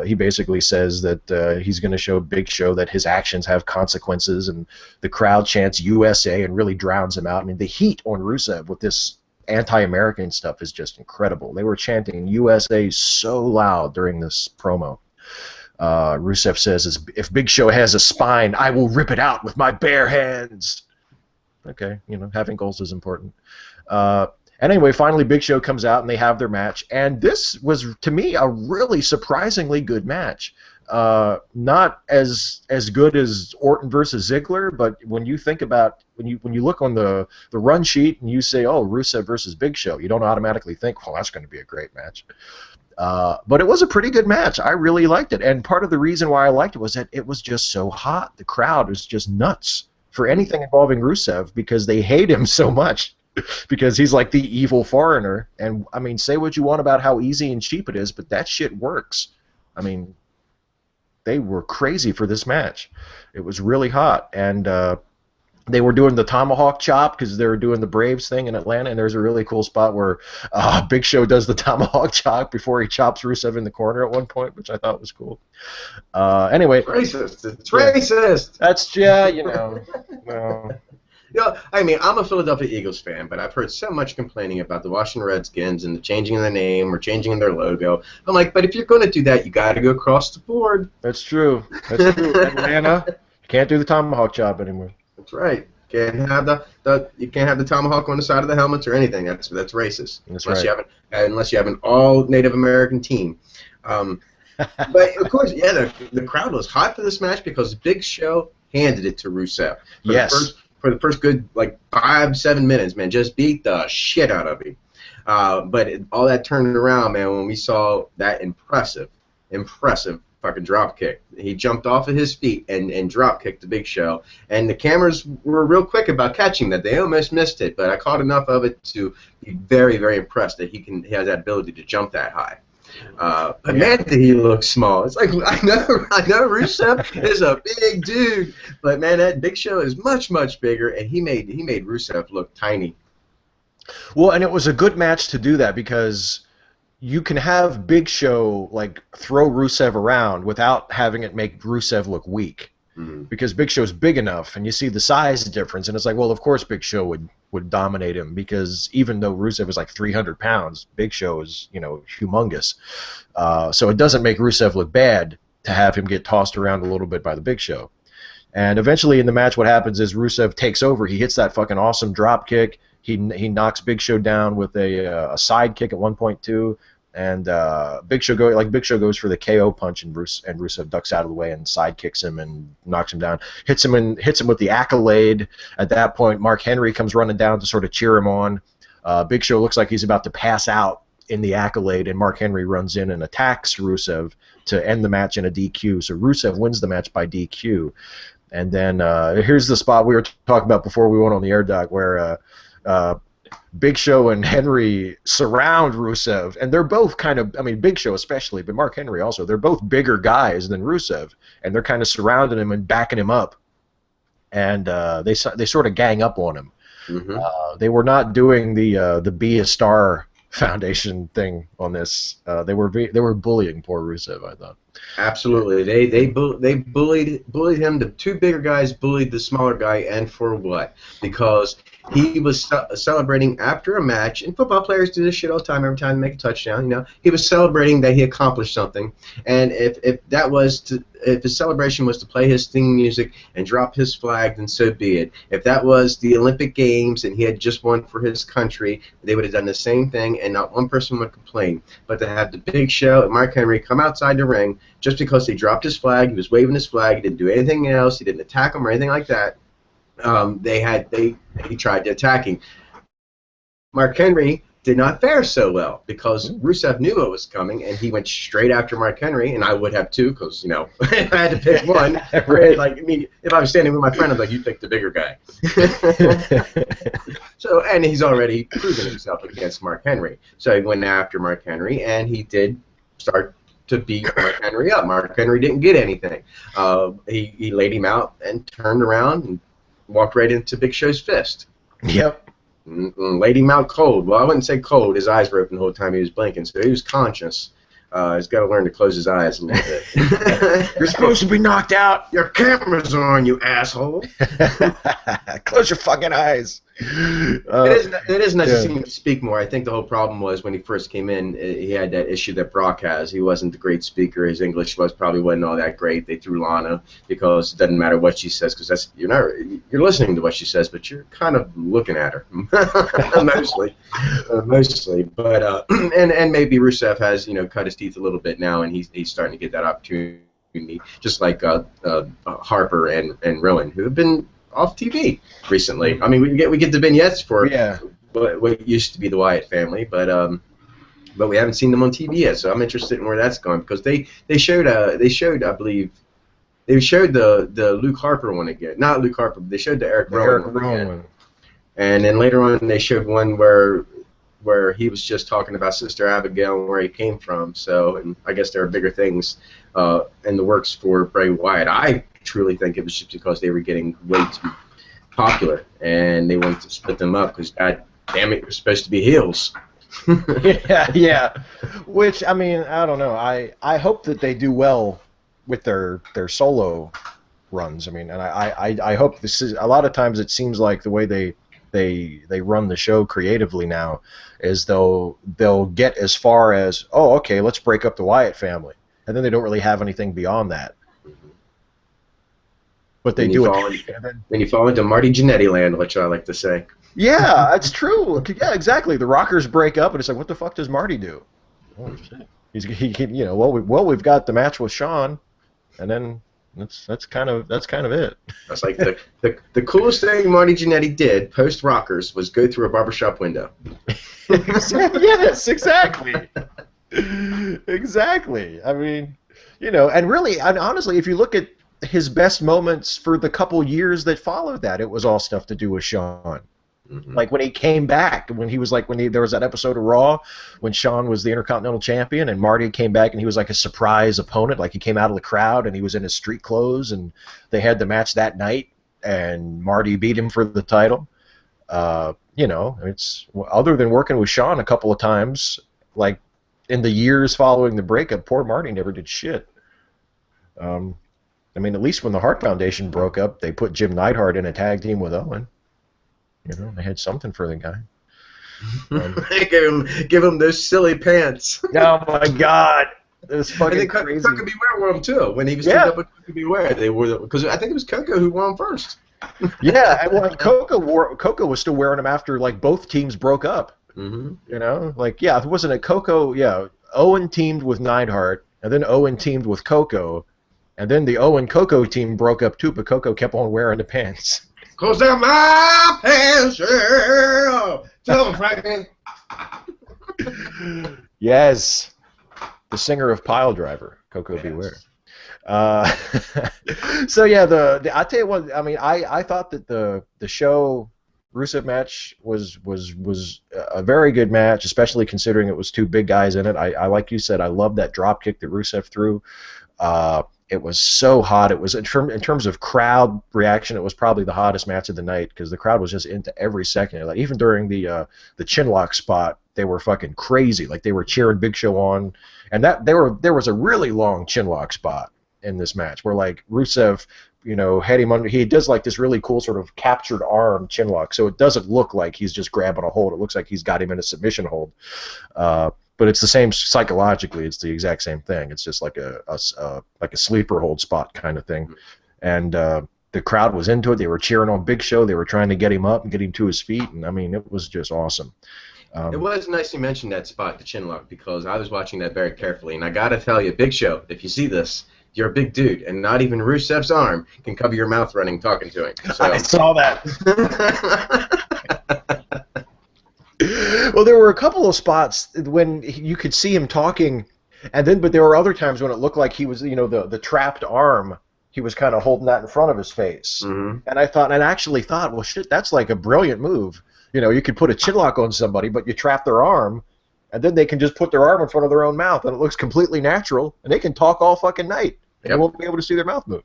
he basically says that he's going to show Big Show that his actions have consequences, and the crowd chants USA and really drowns him out. I mean, the heat on Rusev with this anti-American stuff is just incredible. They were chanting USA so loud during this promo. Rusev says, if Big Show has a spine, I will rip it out with my bare hands. Okay, having goals is important. And anyway, finally Big Show comes out and they have their match. And this was, to me, a really surprisingly good match. Not as good as Orton versus Ziggler, but when you think about, when you look on the run sheet and you say, oh, Rusev versus Big Show, you don't automatically think, well, that's going to be a great match. But it was a pretty good match. I really liked it. And part of the reason why I liked it was that it was just so hot. The crowd was just nuts for anything involving Rusev because they hate him so much because he's like the evil foreigner. And, I mean, say what you want about how easy and cheap it is, but that shit works. I mean, they were crazy for this match. It was really hot. And they were doing the tomahawk chop because they were doing the Braves thing in Atlanta, and there's a really cool spot where Big Show does the tomahawk chop before he chops Rusev in the corner at one point, which I thought was cool. Anyway. It's racist. It's racist. That's, well. I mean, I'm a Philadelphia Eagles fan, but I've heard so much complaining about the Washington Redskins and the changing of their name or changing their logo. I'm like, but if you're going to do that, you got to go across the board. That's true. That's true. Atlanta, you can't do the tomahawk chop anymore. That's right. Can't have you can't have the tomahawk on the side of the helmets or anything. That's racist. That's right. Unless you have an all Native American team. But of course, yeah, the crowd was hot for this match because Big Show handed it to Rusev. For the first good, 5-7 minutes, man, just beat the shit out of him. But all that turned around, man, when we saw that impressive fucking drop kick. He jumped off of his feet and drop kicked the Big Show. And the cameras were real quick about catching that. They almost missed it, but I caught enough of it to be very, very impressed that he has that ability to jump that high. But man, did he look small. It's like, I know Rusev is a big dude, but man, that Big Show is much, much bigger, and he made Rusev look tiny. Well, and it was a good match to do that because you can have Big Show throw Rusev around without having it make Rusev look weak. Mm-hmm. Because Big Show's big enough, and you see the size difference, and it's like, well, of course Big Show would dominate him because even though Rusev is 300 pounds, Big Show is humongous. So it doesn't make Rusev look bad to have him get tossed around a little bit by the Big Show. And eventually in the match, what happens is Rusev takes over. He hits that fucking awesome drop kick. He knocks Big Show down with a side kick at 1.2. And Big Show goes for the KO punch, and Rusev ducks out of the way and side kicks him and knocks him down. Hits him with the accolade. At that point, Mark Henry comes running down to sort of cheer him on. Big Show looks like he's about to pass out in the accolade, and Mark Henry runs in and attacks Rusev to end the match in a DQ. So Rusev wins the match by DQ. And then here's the spot we were talking about before we went on the air, Doc, where Big Show and Henry surround Rusev, and they're both Big Show especially, but Mark Henry also, they're both bigger guys than Rusev, and they're kind of surrounding him and backing him up, and they sort of gang up on him. Mm-hmm. They were not doing the Be a Star Foundation thing on this. They were bullying poor Rusev, I thought. Absolutely, they bullied him. The two bigger guys bullied the smaller guy, and for what? Because he was celebrating after a match, and football players do this shit all the time. Every time they make a touchdown, he was celebrating that he accomplished something. And if his celebration was to play his theme music and drop his flag, then so be it. If that was the Olympic Games and he had just won for his country, they would have done the same thing, and not one person would complain. But to have the Big Show and Mark Henry come outside the ring just because he dropped his flag, he was waving his flag, he didn't do anything else, he didn't attack him or anything like that. He tried to attack him. Mark Henry did not fare so well because Rusev knew what was coming, and he went straight after Mark Henry, and I would have too, because if I had to pick one, right. If I was standing with my friend, I'd be like, you pick the bigger guy. So, and he's already proven himself against Mark Henry, so he went after Mark Henry, and he did start to beat Mark Henry up. Mark Henry didn't get anything. He laid him out and turned around and walked right into Big Show's fist. Yep. Laid him out cold. Well, I wouldn't say cold. His eyes were open the whole time he was blinking, so he was conscious. He's got to learn to close his eyes a little bit. You're supposed to be knocked out. Your camera's on, you asshole. Close your fucking eyes. It is nice to Yeah. see him speak more. I think the whole problem was when he first came in, he had that issue that Brock has. He wasn't the great speaker. His English probably wasn't all that great. They threw Lana because it doesn't matter what she says because you're listening to what she says, but you're kind of looking at her mostly. But and maybe Rusev has cut his teeth a little bit now, and he's starting to get that opportunity, just like Harper and Rowan, who have been off TV recently. I mean, we get the vignettes for what used to be the Wyatt family, but we haven't seen them on TV yet. So I'm interested in where that's going because they showed I believe they showed the Luke Harper one again, not Luke Harper, but they showed the Eric Rowan one again. And then later on they showed one where he was just talking about Sister Abigail and where he came from. So, and I guess there are bigger things in the works for Bray Wyatt. I truly think it was just because they were getting way too popular and they wanted to split them up because, god damn it, you're supposed to be heels. yeah. Which, I mean, I don't know. I hope that they do well with their solo runs. I mean, and I hope this is, a lot of times it seems like the way they run the show creatively now is they'll get as far as, oh, okay, let's break up the Wyatt family, and then they don't really have anything beyond that. But they do it. Then you fall into Marty Jannetty land, which I like to say. Yeah, that's true. Yeah, exactly. The Rockers break up, and it's like, what the fuck does Marty do? Oh shit. We've got the match with Shawn, and then that's kind of it. That's like the coolest thing Marty Jannetty did post Rockers was go through a barbershop window. Yes, exactly. Exactly. I mean, and really, and honestly, if you look at his best moments for the couple years that followed that, it was all stuff to do with Shawn. Mm-hmm. Like when he came back, there was that episode of Raw when Shawn was the Intercontinental Champion and Marty came back and he was like a surprise opponent, like he came out of the crowd and he was in his street clothes and they had the match that night and Marty beat him for the title. It's other than working with Shawn a couple of times, like in the years following the breakup, poor Marty never did shit. I mean, at least when the Hart Foundation broke up, they put Jim Neidhart in a tag team with Owen. They had something for the guy. Give him those silly pants. Oh my God, it was fucking crazy. Coco Beware wore them too. When he was teamed up with Coco Beware, they wore them because I think it was Coco who wore them first. Yeah, and Coco was still wearing them after like both teams broke up. Mm-hmm. It wasn't a Coco. Yeah, Owen teamed with Neidhart, and then Owen teamed with Coco. And then the Owen Coco team broke up too, but Coco kept on wearing the pants. Cause they're my pants, yeah. Tell them, Franklin. Yes, the singer of Pile Driver, Coco Beware. So yeah, I tell you what, I mean, I thought that the show Rusev match was a very good match, especially considering it was two big guys in it. I like you said, I love that drop kick that Rusev threw. It was so hot. It was in terms of crowd reaction, it was probably the hottest match of the night because the crowd was just into every second. Like even during the chinlock spot, they were fucking crazy. Like they were cheering Big Show on, and there was a really long chinlock spot in this match where like Rusev, had him under. He does like this really cool sort of captured arm chinlock, so it doesn't look like he's just grabbing a hold. It looks like he's got him in a submission hold. But it's the same psychologically. It's the exact same thing. It's just like a sleeper hold spot kind of thing. And the crowd was into it. They were cheering on Big Show. They were trying to get him up and get him to his feet. And I mean, it was just awesome. It was nice you mentioned that spot, the chinlock, because I was watching that very carefully. And I got to tell you, Big Show, if you see this, you're a big dude, and not even Rusev's arm can cover your mouth running talking to him. So. I saw that. Well, there were a couple of spots when you could see him talking, but there were other times when it looked like he was, the trapped arm, he was kind of holding that in front of his face. Mm-hmm. And I actually thought, well, shit, that's like a brilliant move. You could put a chinlock on somebody, but you trap their arm, and then they can just put their arm in front of their own mouth, and it looks completely natural, and they can talk all fucking night. Yep. You won't be able to see their mouth move.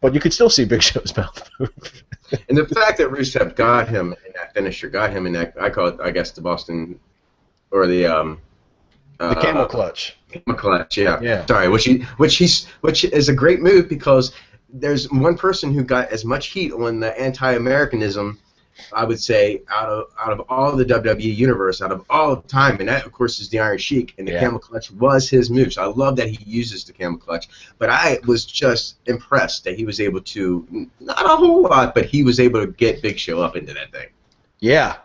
But you could still see Big Show's mouth move. And the fact that Rusev got him in that finisher, I call it, I guess, the Boston, or the camel clutch. Camel clutch, yeah. Sorry, which is a great move because there's one person who got as much heat on the anti-Americanism I would say out of all the WWE universe, out of all of time, and that of course is the Iron Sheik, and the Yeah. camel clutch was his move. So I love that he uses the camel clutch. But I was just impressed that he was able to, not a whole lot, but he was able to get Big Show up into that thing. Yeah,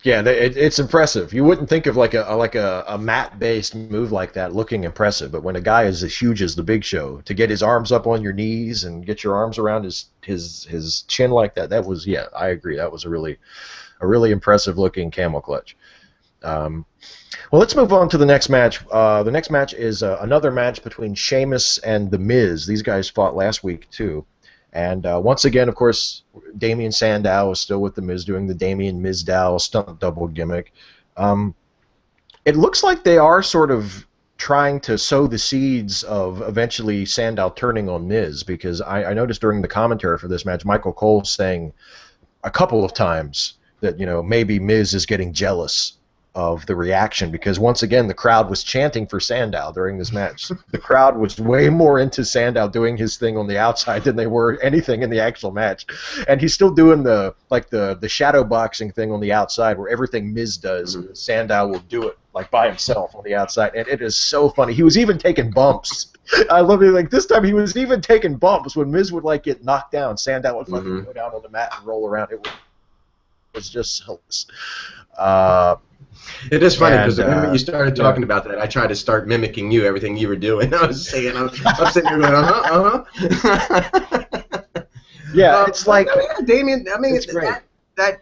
yeah, it's impressive. You wouldn't think of like a mat-based move like that looking impressive, but when a guy is as huge as the Big Show, to get his arms up on your knees and get your arms around his chin like that, that was, yeah, I agree. That was a really impressive looking camel clutch. Well, let's move on to the next match. The next match is another match between Sheamus and The Miz. These guys fought last week too. And once again, of course, Damien Sandow is still with The Miz doing the Damien Mizdow stunt double gimmick. It looks like they are sort of trying to sow the seeds of eventually Sandow turning on Miz, because I noticed during the commentary for this match, Michael Cole saying a couple of times that, you know, maybe Miz is getting jealous of the reaction, because once again the crowd was chanting for Sandow during this match. The crowd was way more into Sandow doing his thing on the outside than they were anything in the actual match, and he's still doing the shadow boxing thing on the outside, where everything Miz does, Sandow will do it like by himself on the outside, and it is so funny. He was even taking bumps. I love it. Like this time, he was even taking bumps when Miz would like get knocked down. Sandow would fucking go down on the mat and roll around. It was just hilarious. It is funny because the moment you started talking about that, I tried to start mimicking you, everything you were doing. I was saying, I'm sitting here going, Yeah, it's like Damien. I mean, it's great. That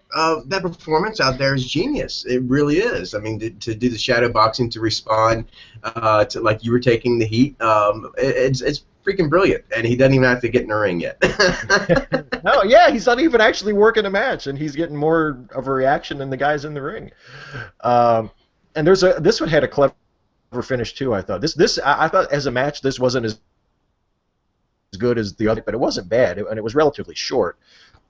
performance out there is genius. It really is. I mean, to do the shadow boxing, to respond to like you were taking the heat, it's freaking brilliant. And he doesn't even have to get in the ring yet. No, yeah, he's not even actually working a match, and he's getting more of a reaction than the guys in the ring. And this one had a clever finish too. I thought I thought as a match this wasn't as good as the other, but it wasn't bad, and it was relatively short.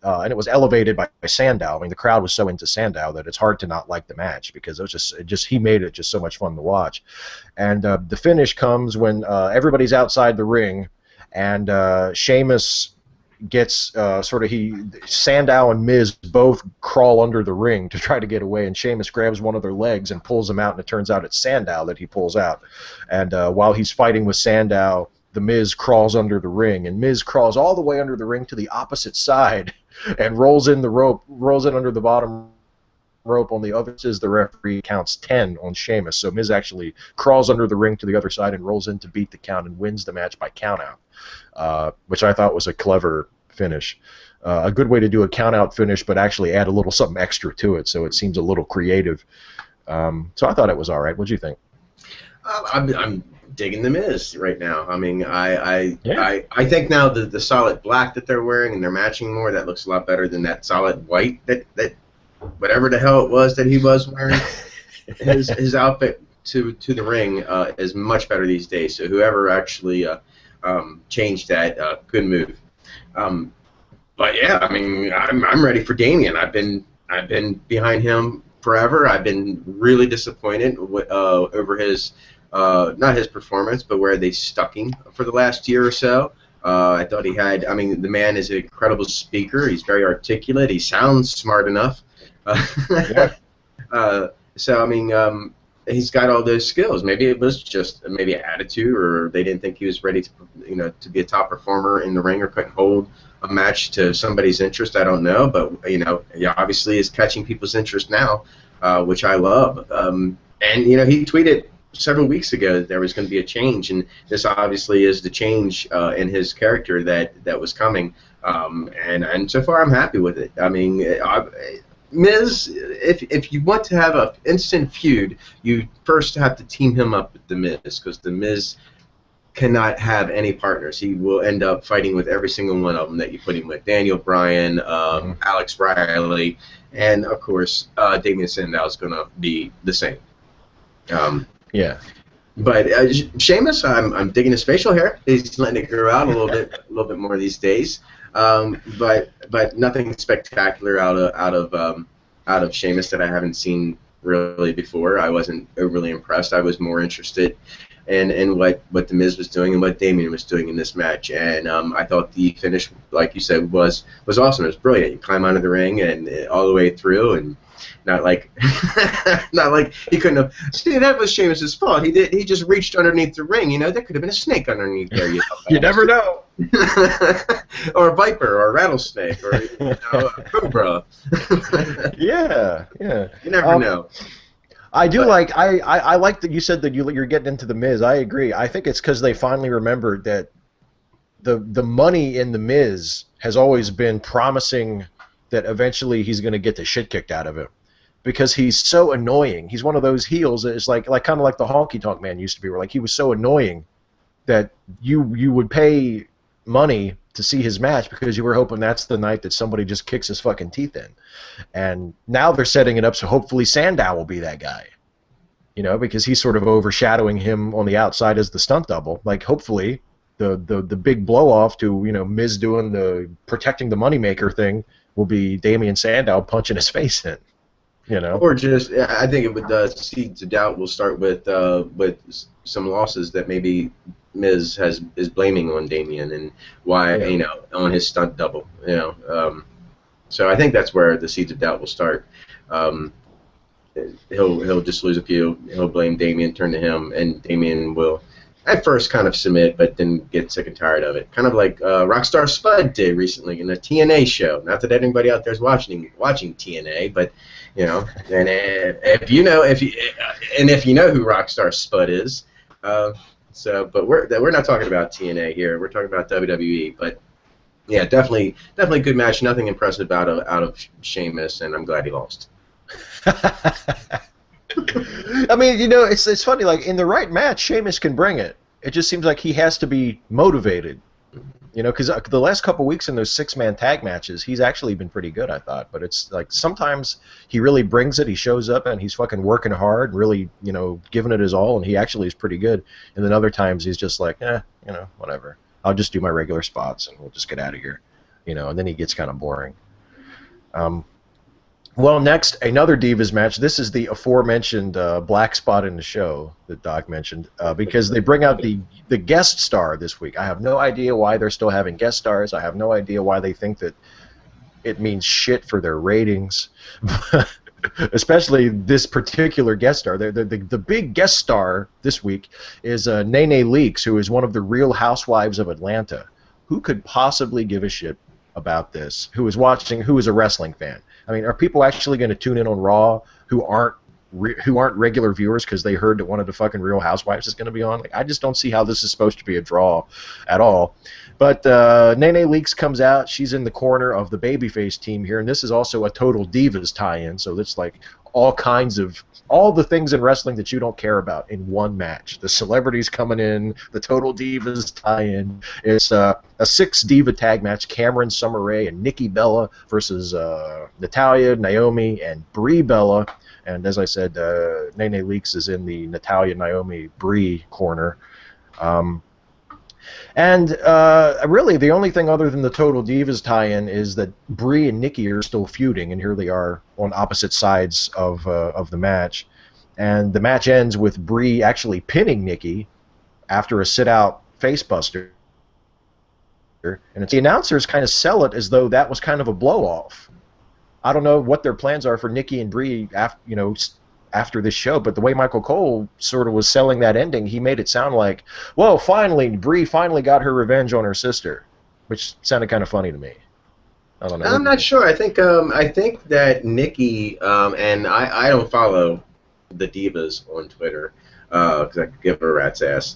And it was elevated by Sandow. I mean, the crowd was so into Sandow that it's hard to not like the match, because it was he made it just so much fun to watch. And the finish comes when everybody's outside the ring, and Sheamus gets Sandow and Miz both crawl under the ring to try to get away, and Sheamus grabs one of their legs and pulls him out, and it turns out it's Sandow that he pulls out. And while he's fighting with Sandow, the Miz crawls under the ring, and Miz crawls all the way under the ring to the opposite side and rolls in under the bottom rope on the other. Says the referee counts 10 on Sheamus, so Miz actually crawls under the ring to the other side and rolls in to beat the count and wins the match by countout, which I thought was a clever finish. A good way to do a countout finish, but actually add a little something extra to it, so it seems a little creative. So I thought it was all right. What do you think? I'm digging the Miz right now. I mean, I think now the solid black that they're wearing, and they're matching more, that looks a lot better than that solid white that whatever the hell it was that he was wearing. his outfit to the ring is much better these days. So whoever actually changed that, good move. But yeah, I mean, I'm ready for Damien. I've been behind him forever. I've been really disappointed over his not his performance, but where they stuck him for the last year or so. I thought he had. I mean, the man is an incredible speaker. He's very articulate. He sounds smart enough. So I mean, he's got all those skills. Maybe it was just maybe an attitude, or they didn't think he was ready to, to be a top performer in the ring, or couldn't hold a match to somebody's interest. I don't know, but he obviously is catching people's interest now, which I love. And he tweeted several weeks ago that there was going to be a change, and this obviously is the change in his character that was coming. And so far I'm happy with it. I mean, Miz, if you want to have an instant feud, you first have to team him up with The Miz, because The Miz cannot have any partners. He will end up fighting with every single one of them that you put him with. Daniel Bryan, Alex Riley, and of course Damien Sandow is going to be the same. Yeah. But Sheamus, I'm digging his facial hair. He's letting it grow out a little bit more these days. But nothing spectacular out of Sheamus that I haven't seen really before. I wasn't overly impressed. I was more interested in what The Miz was doing and what Damian was doing in this match. And I thought the finish, like you said, was awesome. It was brilliant. You climb out of the ring and all the way through, and not like not like he couldn't have. See, that was Sheamus's fault. He just reached underneath the ring. You know, there could have been a snake underneath there. You know, You never know. or a viper, or a rattlesnake, or a cobra. Yeah. You never know. I do like I like that you said that you're getting into the Miz. I agree. I think it's because they finally remembered that the money in the Miz has always been promising that eventually he's going to get the shit kicked out of him because he's so annoying. He's one of those heels that is like kind of like the Honky Tonk Man used to be, where like he was so annoying that you would pay money to see his match because you were hoping that's the night that somebody just kicks his fucking teeth in. And now they're setting it up so hopefully Sandow will be that guy. You know, because he's sort of overshadowing him on the outside as the stunt double. Like hopefully the big blow off to, you know, Miz doing the protecting the moneymaker thing will be Damian Sandow punching his face in. You know? Or just, I think it would, Seeds of Doubt will start with some losses that maybe Miz is blaming on Damian and why, you know, on his stunt double, you know. So I think that's where the Seeds of Doubt will start. He'll just lose a few. He'll blame Damian, turn to him, and Damian will at first kind of submit, but then get sick and tired of it. Kind of like Rockstar Spud did recently in the TNA show. Not that anybody out there is watching TNA, but you know, and if you know who Rockstar Spud is, but we're not talking about TNA here. We're talking about WWE. But yeah, definitely good match. Nothing impressive out of Sheamus, and I'm glad he lost. I mean, you know, it's funny. Like in the right match, Sheamus can bring it. It just seems like he has to be motivated. You know, because the last couple weeks in those 6-man tag matches, he's actually been pretty good, I thought. But it's like sometimes he really brings it. He shows up and he's fucking working hard, really, you know, giving it his all, and he actually is pretty good. And then other times he's just like, you know, whatever. I'll just do my regular spots and we'll just get out of here. You know, and then he gets kind of boring. Well, next, another Divas match. This is the aforementioned black spot in the show that Doc mentioned, because they bring out the guest star this week. I have no idea why they're still having guest stars. I have no idea why they think that it means shit for their ratings, especially this particular guest star. The big guest star this week is Nene Leakes, who is one of the Real Housewives of Atlanta. Who could possibly give a shit about this? Who is a wrestling fan? I mean, are people actually going to tune in on Raw who aren't regular viewers because they heard that one of the fucking Real Housewives is going to be on? Like, I just don't see how this is supposed to be a draw at all. But Nene Leakes comes out. She's in the corner of the babyface team here, and this is also a Total Divas tie-in, so it's like all the things in wrestling that you don't care about in one match. The celebrities coming in, the Total Divas tie-in. It's a Six-Diva tag match, Cameron, Summer Rae, and Nikki Bella versus Natalya, Naomi, and Brie Bella. And as I said, Nene Leakes is in the Natalya, Naomi, Brie corner. Really, the only thing other than the Total Divas tie-in is that Brie and Nikki are still feuding, and here they are on opposite sides of the match. And the match ends with Brie actually pinning Nikki after a sit-out facebuster. And the announcers kind of sell it as though that was kind of a blow-off. I don't know what their plans are for Nikki and Brie after this show, but the way Michael Cole sort of was selling that ending, he made it sound like, well, finally, Brie finally got her revenge on her sister, which sounded kind of funny to me. I don't know. I'm not sure. I think that Nikki, and I don't follow the Divas on Twitter because I could give her a rat's ass.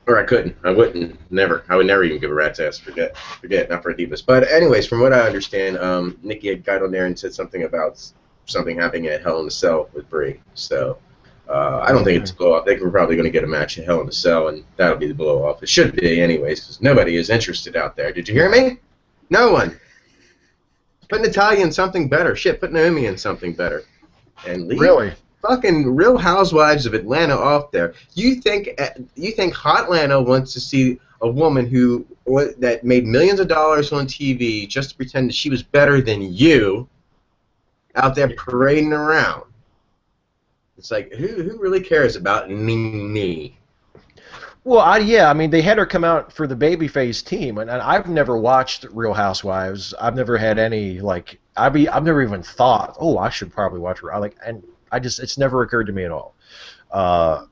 Or I couldn't. I wouldn't. Never. I would never even give a rat's ass. Forget. Not for Divas. But anyways, from what I understand, Nikki had got on there and said something about something happening at Hell in a Cell with Brie. So I don't think it's a blow-off. They were probably going to get a match at Hell in a Cell, and that'll be the blow-off. It should be anyways, because nobody is interested out there. Did you hear me? No one. Put Natalya in something better. Shit, put Naomi in something better. And leave Really? fucking Real Housewives of Atlanta off there. You think Hot Atlanta wants to see a woman that made millions of dollars on TV just to pretend that she was better than you out there parading around. It's like, who really cares about me? Well, yeah, I mean, they had her come out for the babyface team, and I've never watched Real Housewives. I've never had any like, I've never even thought, oh, I should probably watch her. It's never occurred to me at all. Uh,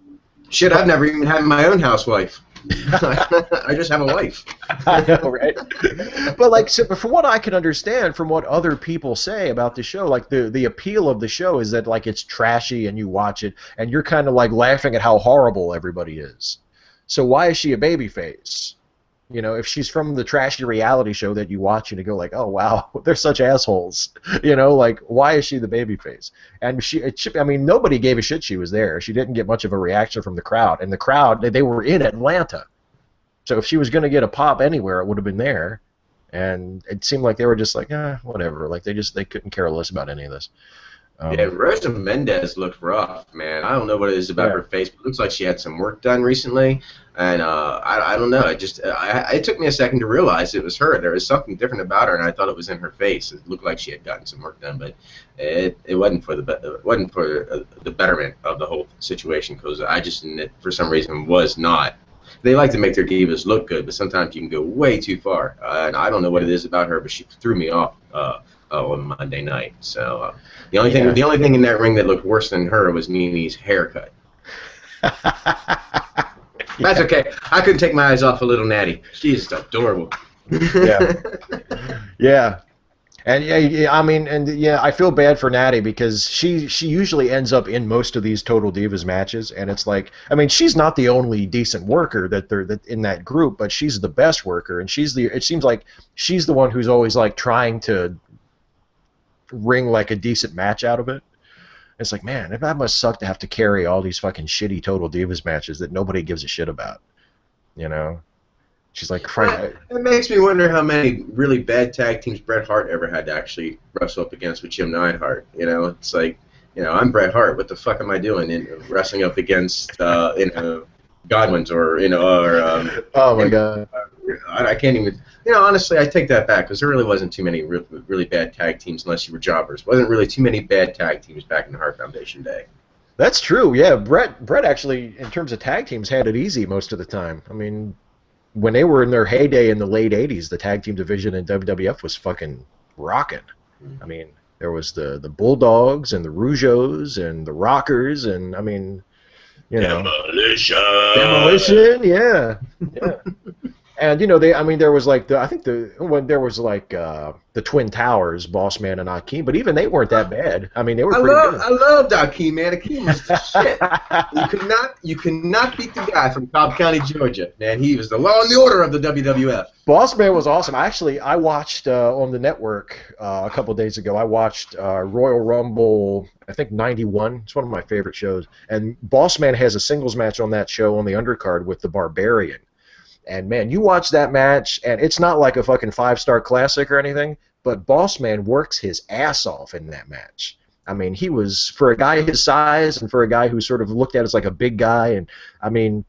Shit, I've but never even had my own housewife. I just have a wife. I know, right? But like, so, from what I can understand, from what other people say about the show, like the appeal of the show is that like it's trashy and you watch it and you're kind of like laughing at how horrible everybody is. So why is she a babyface? You know, if she's from the trashy reality show that you watch and you go like, oh wow, they're such assholes. You know, like why is she the babyface? And I mean, nobody gave a shit she was there. She didn't get much of a reaction from the crowd, and the crowd they were in Atlanta. So if she was going to get a pop anywhere, it would have been there. And it seemed like they were just like, whatever. Like they couldn't care less about any of this. Yeah, Rosa Mendez looked rough, man. I don't know what it is about her face, but it looks like she had some work done recently. And I don't know. It took me a second to realize it was her. There was something different about her, and I thought it was in her face. It looked like she had gotten some work done, but it wasn't for the betterment of the whole situation. Because I just, for some reason, was not. They like to make their divas look good, but sometimes you can go way too far. And I don't know what it is about her, but she threw me off on Monday night. So the only thing in that ring that looked worse than her was Mimi's haircut. That's okay. I couldn't take my eyes off of little Natty. She's adorable. Yeah. Yeah. And yeah, I mean, and yeah, I feel bad for Natty because she usually ends up in most of these Total Divas matches, and it's like, I mean, she's not the only decent worker that in that group, but she's the best worker, and it seems like she's the one who's always like trying to wring like a decent match out of it. It's like, man, that must suck to have to carry all these fucking shitty Total Divas matches that nobody gives a shit about, you know? She's like, it makes me wonder how many really bad tag teams Bret Hart ever had to actually wrestle up against with Jim Neidhart. You know, it's like, you know, I'm Bret Hart. What the fuck am I doing in wrestling up against, Godwins or, oh my God. I can't even, honestly, I take that back because there really wasn't too many really bad tag teams unless you were jobbers. Wasn't really too many bad tag teams back in the Hart Foundation day. That's true, yeah. Bret actually, in terms of tag teams, had it easy most of the time. I mean, when they were in their heyday in the late 80s, the tag team division in WWF was fucking rocking. I mean, there was the Bulldogs and the Rougeaus and the Rockers and, I mean, Demolition, yeah. And there was like there was like the Twin Towers, Boss Man and Akeem, but even they weren't that bad. I mean, they were pretty good. I loved Akeem, man. Akeem was the shit. You could not beat the guy from Cobb County, Georgia, man. He was the law and the order of the WWF. Boss Man was awesome. I watched on the network a couple of days ago. I watched Royal Rumble, I think '91. It's one of my favorite shows. And Boss Man has a singles match on that show on the undercard with the Barbarian. And, man, you watch that match, and it's not like a fucking 5-star classic or anything, but Boss Man works his ass off in that match. I mean, he was, for a guy his size and for a guy who sort of looked at as like a big guy, and, I mean,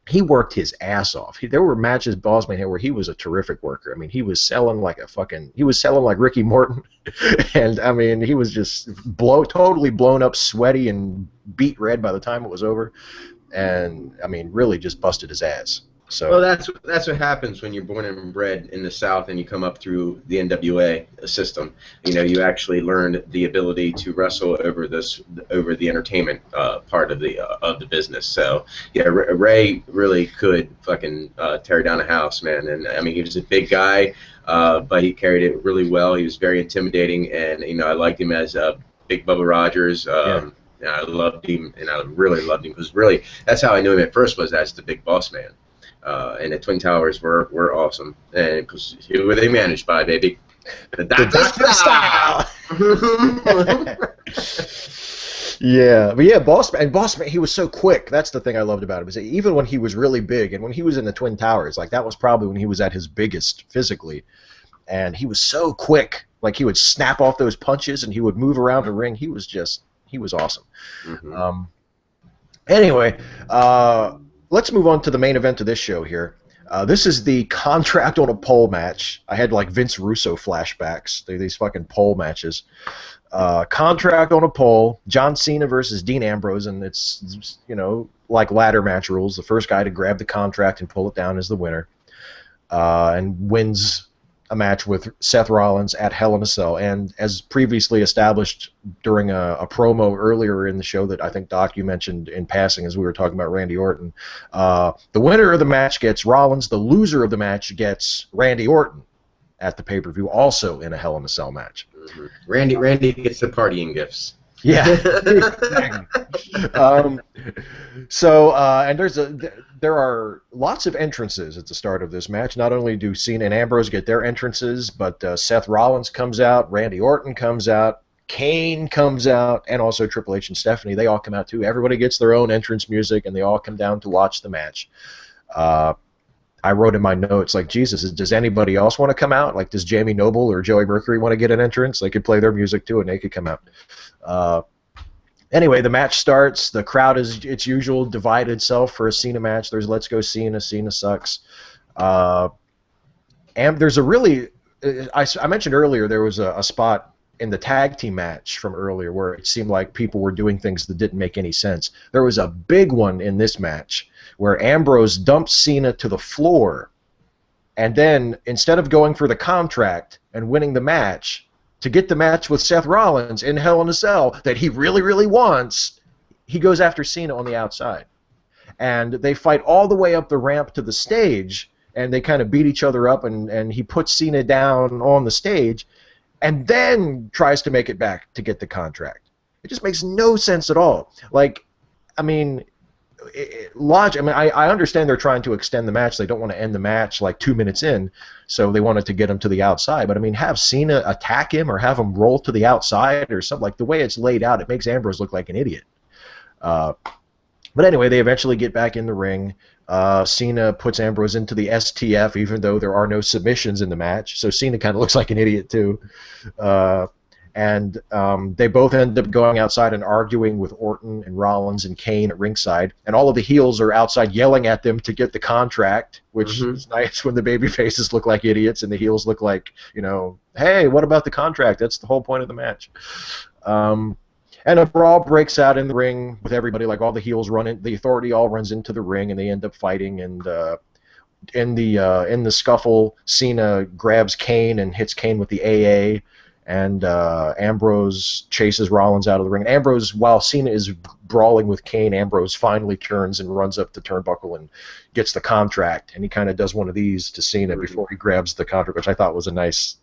he worked his ass off. There were matches Boss Man had where he was a terrific worker. I mean, he was selling like Ricky Morton, and, I mean, he was just totally blown up, sweaty, and beat red by the time it was over, and, I mean, really just busted his ass. So. Well, that's what happens when you're born and bred in the South and you come up through the NWA system. You actually learn the ability to wrestle over the entertainment part of the business. So yeah, Ray really could fucking tear down a house, man. And I mean, he was a big guy, but he carried it really well. He was very intimidating, and I liked him as Big Bubba Rogers. Yeah. I loved him, and I really loved him because really that's how I knew him at first, was as the Big Boss Man. And the Twin Towers were awesome, and because who were they managed by, baby? The Doctor Style. Yeah, but yeah, Boss Man, he was so quick. That's the thing I loved about him. Is even when he was really big, and when he was in the Twin Towers, like that was probably when he was at his biggest physically, and he was so quick. Like he would snap off those punches, and he would move around the ring. He was awesome. Mm-hmm. Anyway. Let's move on to the main event of this show here. This is the contract on a pole match. I had like Vince Russo flashbacks. These fucking pole matches. Contract on a pole, John Cena versus Dean Ambrose, and it's, like ladder match rules. The first guy to grab the contract and pull it down is the winner, and wins a match with Seth Rollins at Hell in a Cell. And as previously established during a promo earlier in the show that I think, Doc, you mentioned in passing as we were talking about Randy Orton, the winner of the match gets Rollins, the loser of the match gets Randy Orton at the pay-per-view, also in a Hell in a Cell match. Mm-hmm. Randy gets the partying gifts. Yeah. And there are lots of entrances at the start of this match. Not only do Cena and Ambrose get their entrances, but Seth Rollins comes out, Randy Orton comes out, Kane comes out, and also Triple H and Stephanie. They all come out too. Everybody gets their own entrance music, and they all come down to watch the match. I wrote in my notes, like, Jesus, does anybody else want to come out? Like, does Jamie Noble or Joey Mercury want to get an entrance? They could play their music too, and they could come out. Anyway, the match starts. The crowd is its usual divided itself for a Cena match. There's Let's Go Cena, Cena sucks. And there's a really, I mentioned earlier there was a spot in the tag team match from earlier where it seemed like people were doing things that didn't make any sense. There was a big one in this match where Ambrose dumps Cena to the floor, and then instead of going for the contract and winning the match, to get the match with Seth Rollins in Hell in a Cell that he really, really wants, he goes after Cena on the outside. And they fight all the way up the ramp to the stage, and they kind of beat each other up, and he puts Cena down on the stage, and then tries to make it back to get the contract. It just makes no sense at all. Like, I mean, I understand they're trying to extend the match. They don't want to end the match like 2 minutes in, so they wanted to get him to the outside. But I mean, have Cena attack him or have him roll to the outside or something. Like, the way it's laid out, it makes Ambrose look like an idiot. But anyway, they eventually get back in the ring. Cena puts Ambrose into the STF, even though there are no submissions in the match. So Cena kind of looks like an idiot too. And they both end up going outside and arguing with Orton and Rollins and Kane at ringside. And all of the heels are outside yelling at them to get the contract, which is nice when the baby faces look like idiots and the heels look like, hey, what about the contract? That's the whole point of the match. And a brawl breaks out in the ring with everybody. Like, all the heels run in, the Authority all runs into the ring, and they end up fighting. And in the scuffle, Cena grabs Kane and hits Kane with the AA. And Ambrose chases Rollins out of the ring. Ambrose, while Cena is brawling with Kane, Ambrose finally turns and runs up the turnbuckle and gets the contract. And he kind of does one of these to Cena before he grabs the contract, which I thought was a nice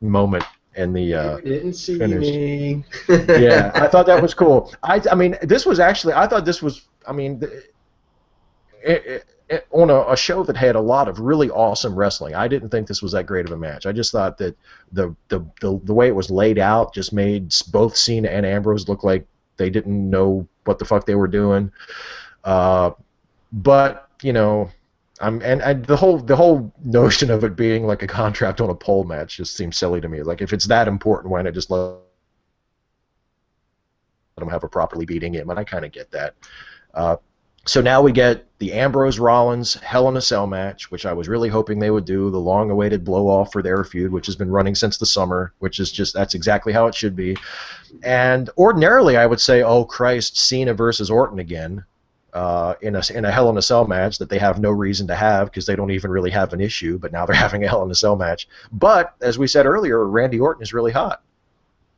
moment in the didn't see finish. Me. Yeah, I thought that was cool. I mean, this was actually, I thought this was, I mean, on a show that had a lot of really awesome wrestling, I didn't think this was that great of a match. I just thought that the way it was laid out just made both Cena and Ambrose look like they didn't know what the fuck they were doing. But and the whole notion of it being like a contract on a pole match just seems silly to me. Like, if it's that important, why not just let them have a properly beating him? And I kind of get that. So now we get the Ambrose-Rollins Hell in a Cell match, which I was really hoping they would do, the long-awaited blow-off for their feud, which has been running since the summer, which is just, that's exactly how it should be. And ordinarily I would say, oh Christ, Cena versus Orton again in a Hell in a Cell match that they have no reason to have because they don't even really have an issue, but now they're having a Hell in a Cell match. But, as we said earlier, Randy Orton is really hot.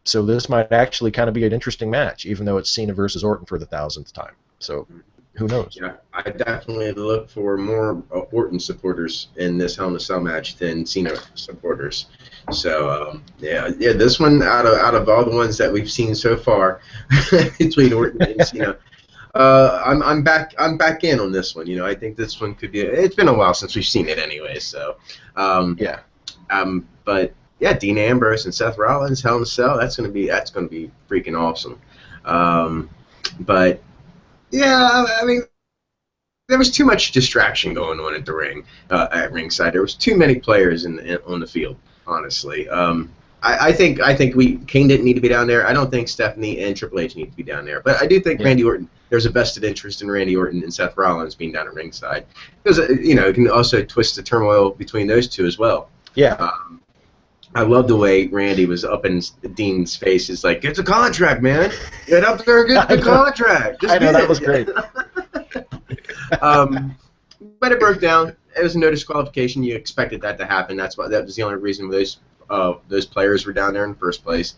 So this might actually kind of be an interesting match, even though it's Cena versus Orton for the 1000th time. So who knows? Yeah, I definitely look for more Orton supporters in this Hell in a Cell match than Cena supporters. So yeah, this one out of all the ones that we've seen so far between Orton and Cena, I'm back in on this one. I think this one could be. It's been a while since we've seen it anyway. So yeah. But yeah, Dean Ambrose and Seth Rollins Hell in a Cell. That's gonna be freaking awesome. But yeah, I mean, there was too much distraction going on at the ring, at ringside. There was too many players on the field, honestly. I think Kane didn't need to be down there. I don't think Stephanie and Triple H need to be down there. But I do think Randy Orton, there's a vested interest in Randy Orton and Seth Rollins being down at ringside. Because, it can also twist the turmoil between those two as well. Yeah. I love the way Randy was up in Dean's face. He's like, "It's a contract, man. Get up there and get the contract. Just I know, get that was it." great. But it broke down. It was no disqualification. You expected that to happen. That was the only reason those players were down there in the first place,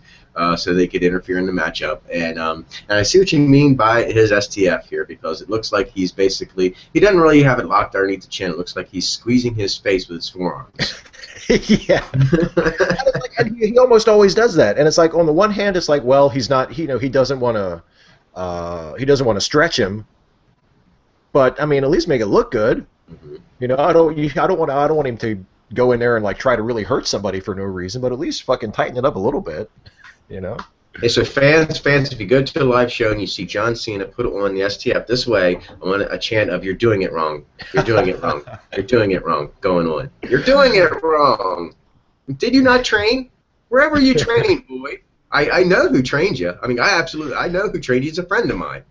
so they could interfere in the matchup. And I see what you mean by his STF here, because it looks like he doesn't really have it locked underneath the chin. It looks like he's squeezing his face with his forearms. Yeah. And he almost always does that, and it's like, on the one hand, it's like, well, he's not, he doesn't want to stretch him, but I mean, at least make it look good. Mm-hmm. I don't want him to go in there and like try to really hurt somebody for no reason, but at least fucking tighten it up a little bit. Hey, so fans, if you go to a live show and you see John Cena put on the STF this way, I want a chant of "You're doing it wrong. You're doing it wrong. You're doing it wrong." Going on. You're doing it wrong. Did you not train? Where were you training, boy? I know who trained you. I mean, I know who trained you. He's a friend of mine.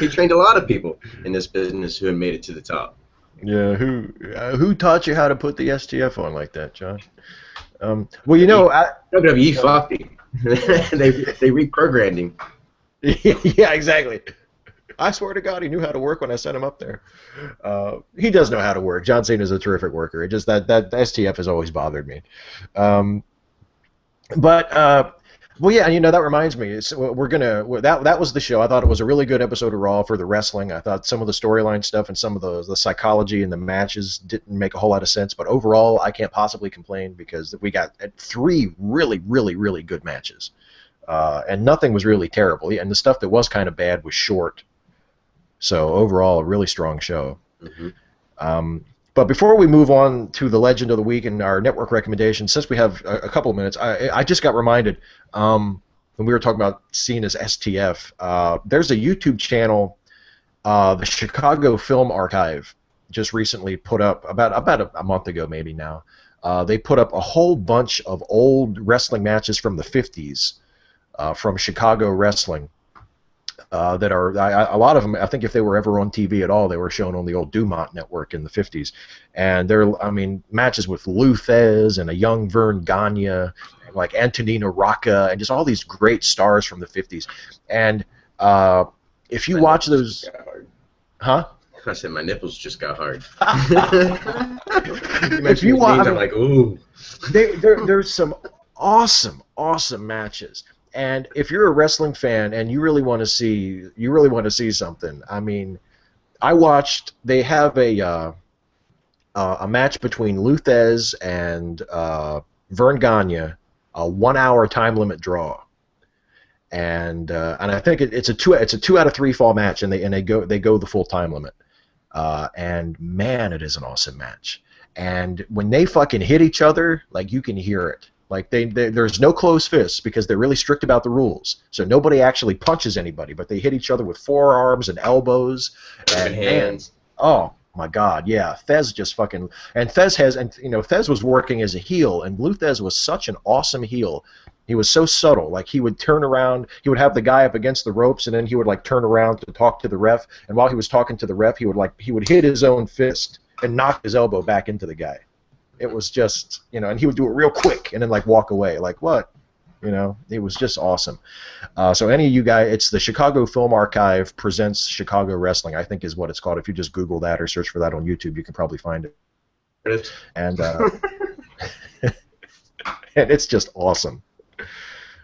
He trained a lot of people in this business who have made it to the top. Yeah, who taught you how to put the STF on like that, John? Well, WWE fucked him. they reprogrammed him. Yeah, exactly. I swear to God, he knew how to work when I sent him up there. He does know how to work. John Cena is a terrific worker. It just that STF has always bothered me. Well, yeah, that reminds me. That was the show. I thought it was a really good episode of Raw for the wrestling. I thought some of the storyline stuff and some of the psychology and the matches didn't make a whole lot of sense. But overall, I can't possibly complain, because we got 3 really, really, really good matches, and nothing was really terrible. And the stuff that was kind of bad was short. So overall, a really strong show. Mm-hmm. But before we move on to the Legend of the Week and our network recommendations, since we have a couple of minutes, I just got reminded, when we were talking about Cena's STF, there's a YouTube channel, the Chicago Film Archive, just recently put up, about a month ago maybe now. They put up a whole bunch of old wrestling matches from the 50s, from Chicago wrestling. That are a lot of them. I think if they were ever on TV at all, they were shown on the old Dumont network in the 50s. And matches with Lou Thez and a young Vern Gagne, like Antonina Rocca, and just all these great stars from the 50s. And if you watch those, huh? I said my nipples just got hard. If you watch, I'm like, ooh. There's some awesome matches. And if you're a wrestling fan and you really want to see something, I mean, they have a match between Lou Thez and Vern Gagne, a 1-hour time limit draw, and I think it's a 2 out of 3 fall match, and they go the full time limit, and man, it is an awesome match. And when they fucking hit each other, like, you can hear it. Like, there's no closed fists, because they're really strict about the rules. So nobody actually punches anybody, but they hit each other with forearms and elbows and hands. Oh my God, yeah. Thez just fucking, and Thez was working as a heel, and Lou Thez was such an awesome heel. He was so subtle. Like, he would turn around, he would have the guy up against the ropes, and then he would like turn around to talk to the ref. And while he was talking to the ref, he would hit his own fist and knock his elbow back into the guy. It was just, and he would do it real quick and then like walk away. Like, what? It was just awesome. So any of you guys, it's the Chicago Film Archive presents Chicago Wrestling, I think is what it's called. If you just Google that or search for that on YouTube, you can probably find it. And and it's just awesome.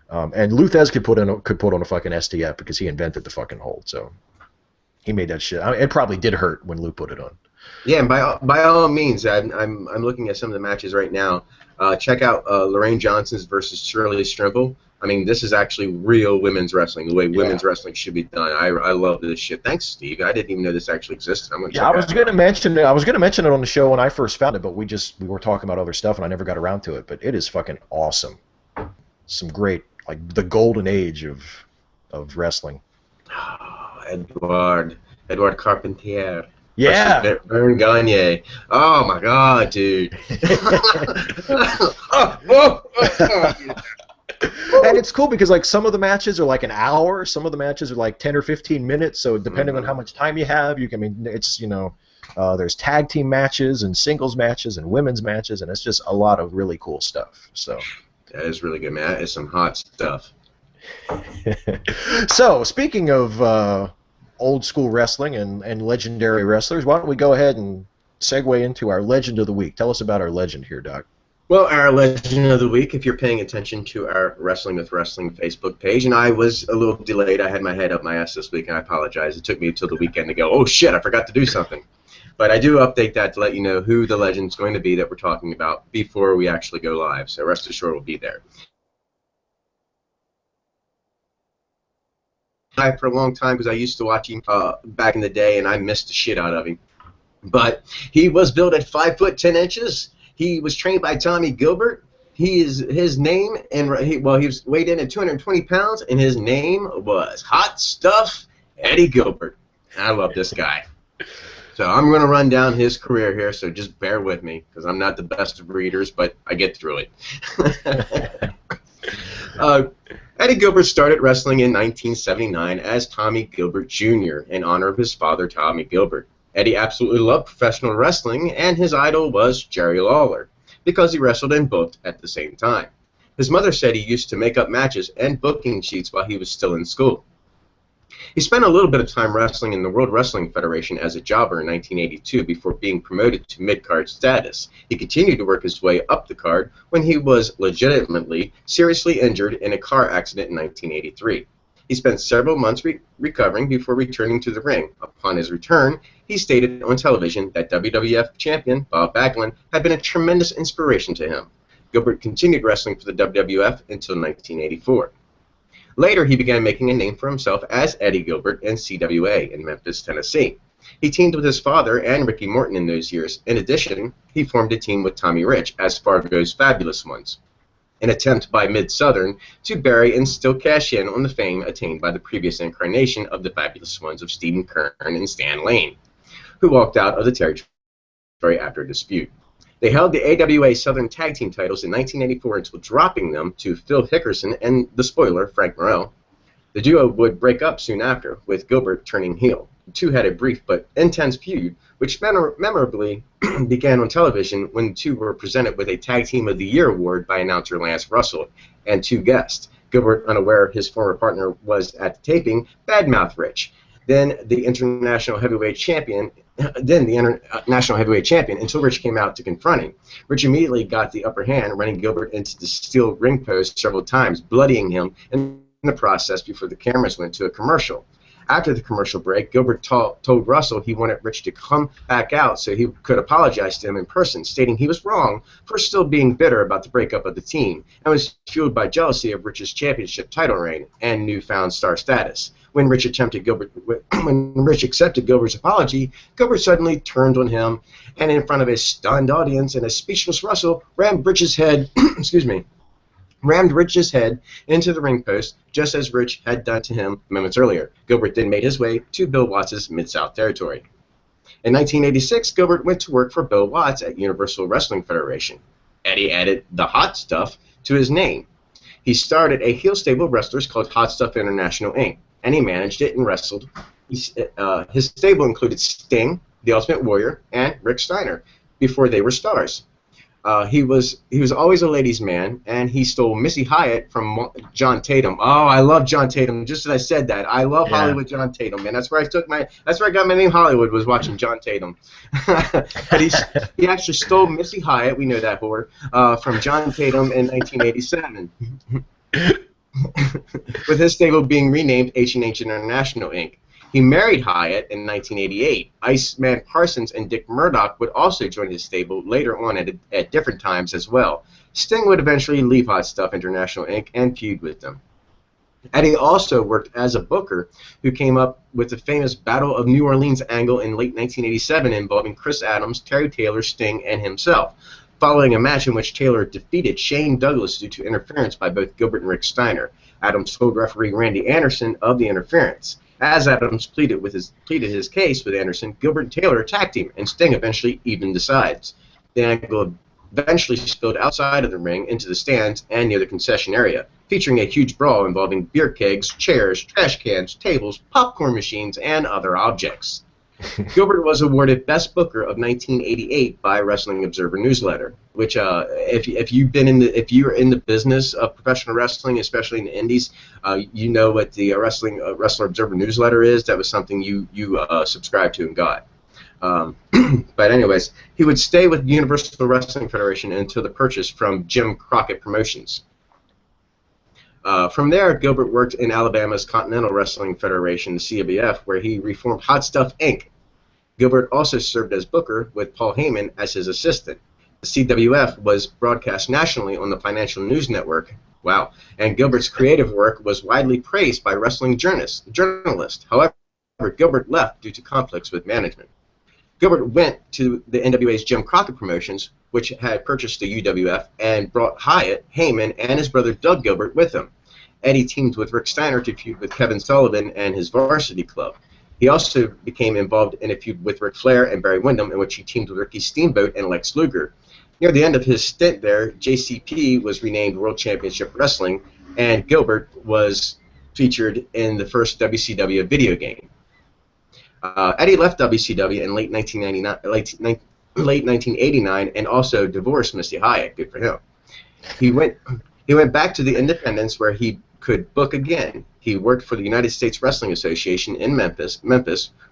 And Lou Thez could put on a fucking STF, because he invented the fucking hold. So he made that shit. I mean, it probably did hurt when Lou put it on. Yeah, and by all means, I'm looking at some of the matches right now. Check out Lorraine Johnson's versus Shirley Strimple. I mean, this is actually real women's wrestling, the way women's wrestling should be done. I love this shit. Thanks, Steve. I didn't even know this actually existed. I'm gonna check I was going to mention it on the show when I first found it, but we were talking about other stuff and I never got around to it. But it is fucking awesome. Some great, like, the golden age of wrestling. Edward Carpentier. Yeah. Vern Gagne. Oh my God, dude. And it's cool because, like, some of the matches are like an hour, some of the matches are like 10 or 15 minutes. So depending on how much time you have, it's There's tag team matches and singles matches and women's matches, and it's just a lot of really cool stuff. So that is really good, man. That is some hot stuff. So, speaking of old school wrestling and legendary wrestlers, why don't we go ahead and segue into our legend of the week? Tell us about our legend here, Doc. Well, our legend of the week, if you're paying attention to our Wrestling with Wrestling Facebook page, and I was a little delayed. I had my head up my ass this week, and I apologize. It took me until the weekend to go, oh, shit, I forgot to do something. But I do update that to let you know who the legend's going to be that we're talking about before we actually go live. So rest assured we'll be there. For a long time because I used to watch him back in the day, and I missed the shit out of him. But he was built at 5 foot 10 inches. He was trained by Tommy Gilbert. His name, and he was weighed in at 220 pounds, and his name was Hot Stuff Eddie Gilbert. I love this guy. So I'm going to run down his career here, so just bear with me, because I'm not the best of readers, but I get through it. Eddie Gilbert started wrestling in 1979 as Tommy Gilbert Jr. in honor of his father, Tommy Gilbert. Eddie absolutely loved professional wrestling, and his idol was Jerry Lawler, because he wrestled and booked at the same time. His mother said he used to make up matches and booking sheets while he was still in school. He spent a little bit of time wrestling in the World Wrestling Federation as a jobber in 1982 before being promoted to mid-card status. He continued to work his way up the card when he was legitimately seriously injured in a car accident in 1983. He spent several months recovering before returning to the ring. Upon his return, he stated on television that WWF champion Bob Backlund had been a tremendous inspiration to him. Gilbert continued wrestling for the WWF until 1984. Later, he began making a name for himself as Eddie Gilbert in CWA in Memphis, Tennessee. He teamed with his father and Ricky Morton in those years. In addition, he formed a team with Tommy Rich as Fargo's Fabulous Ones, an attempt by Mid-Southern to bury and still cash in on the fame attained by the previous incarnation of the Fabulous Ones of Stephen Kern and Stan Lane, who walked out of the territory after a dispute. They held the AWA Southern Tag Team titles in 1984 until dropping them to Phil Hickerson and the spoiler, Frank Morrell. The duo would break up soon after, with Gilbert turning heel. The two had a brief but intense feud, which memorably began on television when the two were presented with a Tag Team of the Year award by announcer Lance Russell and two guests. Gilbert, unaware his former partner was at the taping, badmouthed Rich. Then the International Heavyweight Champion until Rich came out to confront him. Rich immediately got the upper hand, running Gilbert into the steel ring post several times, bloodying him in the process before the cameras went to a commercial. After the commercial break, Gilbert told Russell he wanted Rich to come back out so he could apologize to him in person, stating he was wrong for still being bitter about the breakup of the team and was fueled by jealousy of Rich's championship title reign and newfound star status. When Rich accepted Gilbert's apology, Gilbert suddenly turned on him and, in front of a stunned audience and a speechless Russell, rammed Rich's head into the ring post, just as Rich had done to him moments earlier. Gilbert then made his way to Bill Watts' Mid-South territory. In 1986, Gilbert went to work for Bill Watts at Universal Wrestling Federation. Eddie added the Hot Stuff to his name. He started a heel stable of wrestlers called Hot Stuff International, Inc., and he managed it and wrestled. His stable included Sting, The Ultimate Warrior, and Rick Steiner before they were stars. He was always a ladies' man, and he stole Missy Hyatt from John Tatum. Oh, I love John Tatum. Just as I said that, I love Hollywood John Tatum, man. That's where I got my name Hollywood, was watching John Tatum. But he actually stole Missy Hyatt, we know that whore, from John Tatum in 1987. With his stable being renamed H&H International, Inc. He married Hyatt in 1988. Iceman Parsons and Dick Murdoch would also join his stable later on at different times as well. Sting would eventually leave Hot Stuff International, Inc. and feud with them. Eddie also worked as a booker who came up with the famous Battle of New Orleans angle in late 1987 involving Chris Adams, Terry Taylor, Sting, and himself, following a match in which Taylor defeated Shane Douglas due to interference by both Gilbert and Rick Steiner. Adams told referee Randy Anderson of the interference. As Adams pleaded his case with Anderson, Gilbert and Taylor attacked him, and Sting eventually evened the sides. The angle eventually spilled outside of the ring into the stands and near the concession area, featuring a huge brawl involving beer kegs, chairs, trash cans, tables, popcorn machines, and other objects. Gilbert was awarded Best Booker of 1988 by Wrestling Observer Newsletter, which if you're in the business of professional wrestling, especially in the indies, you know what the Wrestler Observer Newsletter is. That was something you subscribed to and got. But anyways, he would stay with Universal Wrestling Federation until the purchase from Jim Crockett Promotions. From there, Gilbert worked in Alabama's Continental Wrestling Federation, the CWF, where he reformed Hot Stuff Inc. Gilbert also served as booker with Paul Heyman as his assistant. The CWF was broadcast nationally on the Financial News Network. Wow. And Gilbert's creative work was widely praised by wrestling journalists. However, Gilbert left due to conflicts with management. Gilbert went to the NWA's Jim Crockett Promotions, which had purchased the UWF, and brought Hyatt, Heyman, and his brother Doug Gilbert with him. Eddie teamed with Rick Steiner to feud with Kevin Sullivan and his Varsity Club. He also became involved in a feud with Ric Flair and Barry Windham, in which he teamed with Ricky Steamboat and Lex Luger. Near the end of his stint there, JCP was renamed World Championship Wrestling, and Gilbert was featured in the first WCW video game. Eddie left WCW in late 1989 and also divorced Missy Hyatt. Good for him. He went back to the Independents, where he could book again. He worked for the United States Wrestling Association in Memphis,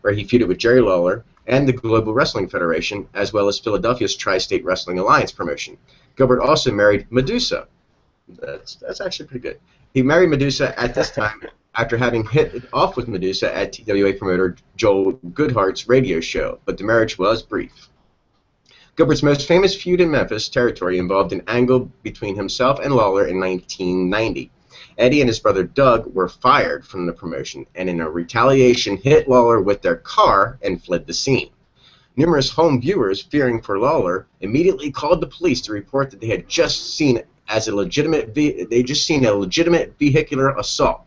where he feuded with Jerry Lawler and the Global Wrestling Federation, as well as Philadelphia's Tri-State Wrestling Alliance promotion. Gilbert also married Medusa. That's actually pretty good. He married Medusa at this time after having hit it off with Medusa at TWA promoter Joel Goodhart's radio show, but the marriage was brief. Gilbert's most famous feud in Memphis territory involved an angle between himself and Lawler in 1990. Eddie and his brother Doug were fired from the promotion, and in a retaliation hit Lawler with their car and fled the scene. Numerous home viewers, fearing for Lawler, immediately called the police to report that they had just seen a legitimate vehicular assault.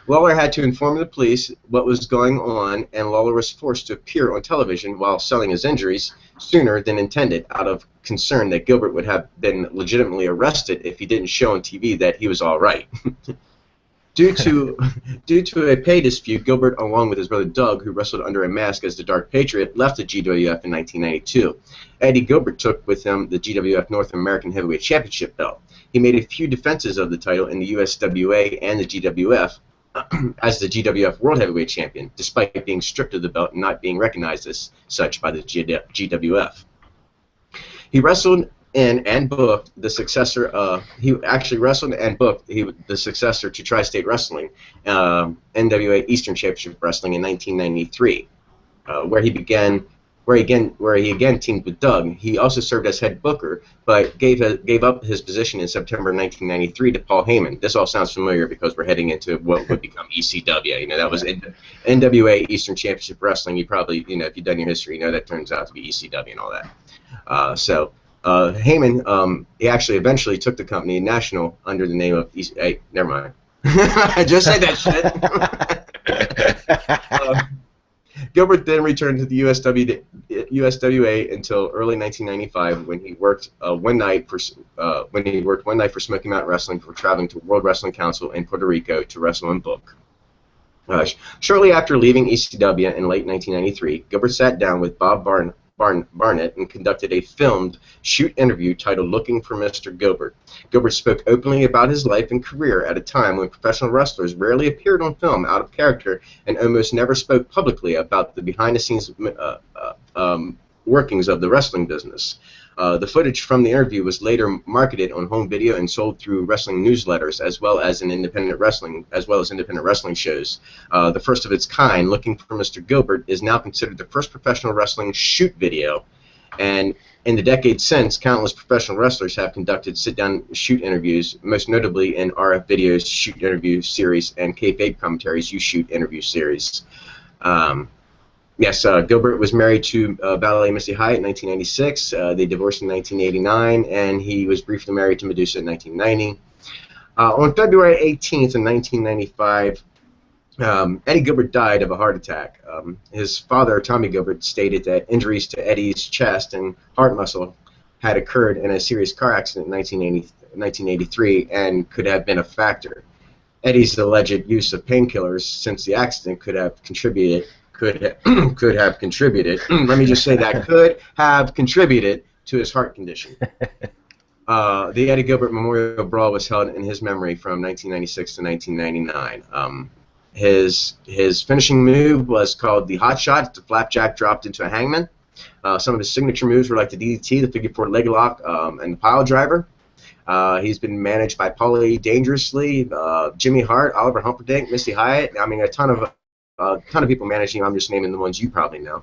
Lawler had to inform the police what was going on, and Lawler was forced to appear on television while selling his injuries sooner than intended, out of concern that Gilbert would have been legitimately arrested if he didn't show on TV that he was all right. Due to a pay dispute, Gilbert, along with his brother Doug, who wrestled under a mask as the Dark Patriot, left the GWF in 1992. Eddie Gilbert took with him the GWF North American Heavyweight Championship belt. He made a few defenses of the title in the USWA and the GWF as the GWF World Heavyweight Champion, despite being stripped of the belt and not being recognized as such by the GWF. He wrestled in and booked the successor. He actually wrestled and booked the successor to Tri-State Wrestling, NWA Eastern Championship Wrestling in 1993, where he again teamed with Doug. He also served as head booker, but gave up his position in September 1993 to Paul Heyman. This all sounds familiar because we're heading into what would become ECW. You know, that was NWA Eastern Championship Wrestling. You probably, you know, if you've done your history, you know that turns out to be ECW and all that. Heyman, he actually eventually took the company national under the name of hey, never mind. I just said that shit. Gilbert then returned to the USWA until early 1995, when he worked one night for Smoky Mountain Wrestling for traveling to World Wrestling Council in Puerto Rico to wrestle and book. Shortly after leaving ECW in late 1993, Gilbert sat down with Bob Barnett and conducted a filmed shoot interview titled Looking for Mr. Gilbert. Gilbert spoke openly about his life and career at a time when professional wrestlers rarely appeared on film out of character and almost never spoke publicly about the behind-the-scenes workings of the wrestling business. The footage from the interview was later marketed on home video and sold through wrestling newsletters, as well as independent wrestling shows. The first of its kind, Looking for Mr. Gilbert, is now considered the first professional wrestling shoot video, and in the decades since, countless professional wrestlers have conducted sit-down shoot interviews, most notably in RF Video's Shoot Interview series and Kayfabe Commentary's You Shoot Interview series. Yes, Gilbert was married to ballet Missy Hyatt in 1996. They divorced in 1989, and he was briefly married to Medusa in 1990. On February 18th in 1995, Eddie Gilbert died of a heart attack. His father, Tommy Gilbert, stated that injuries to Eddie's chest and heart muscle had occurred in a serious car accident in 1983 and could have been a factor. Eddie's alleged use of painkillers since the accident could have contributed could have contributed. Let me just say that could have contributed to his heart condition. The Eddie Gilbert Memorial Brawl was held in his memory from 1996 to 1999. His finishing move was called the Hot Shot. The flapjack dropped into a hangman. Some of his signature moves were like the DDT, the figure four leg lock, and the pile driver. He's been managed by Paulie Dangerously, Jimmy Hart, Oliver Humperdinck, Missy Hyatt. I mean, a ton of people managing him. I'm just naming the ones you probably know.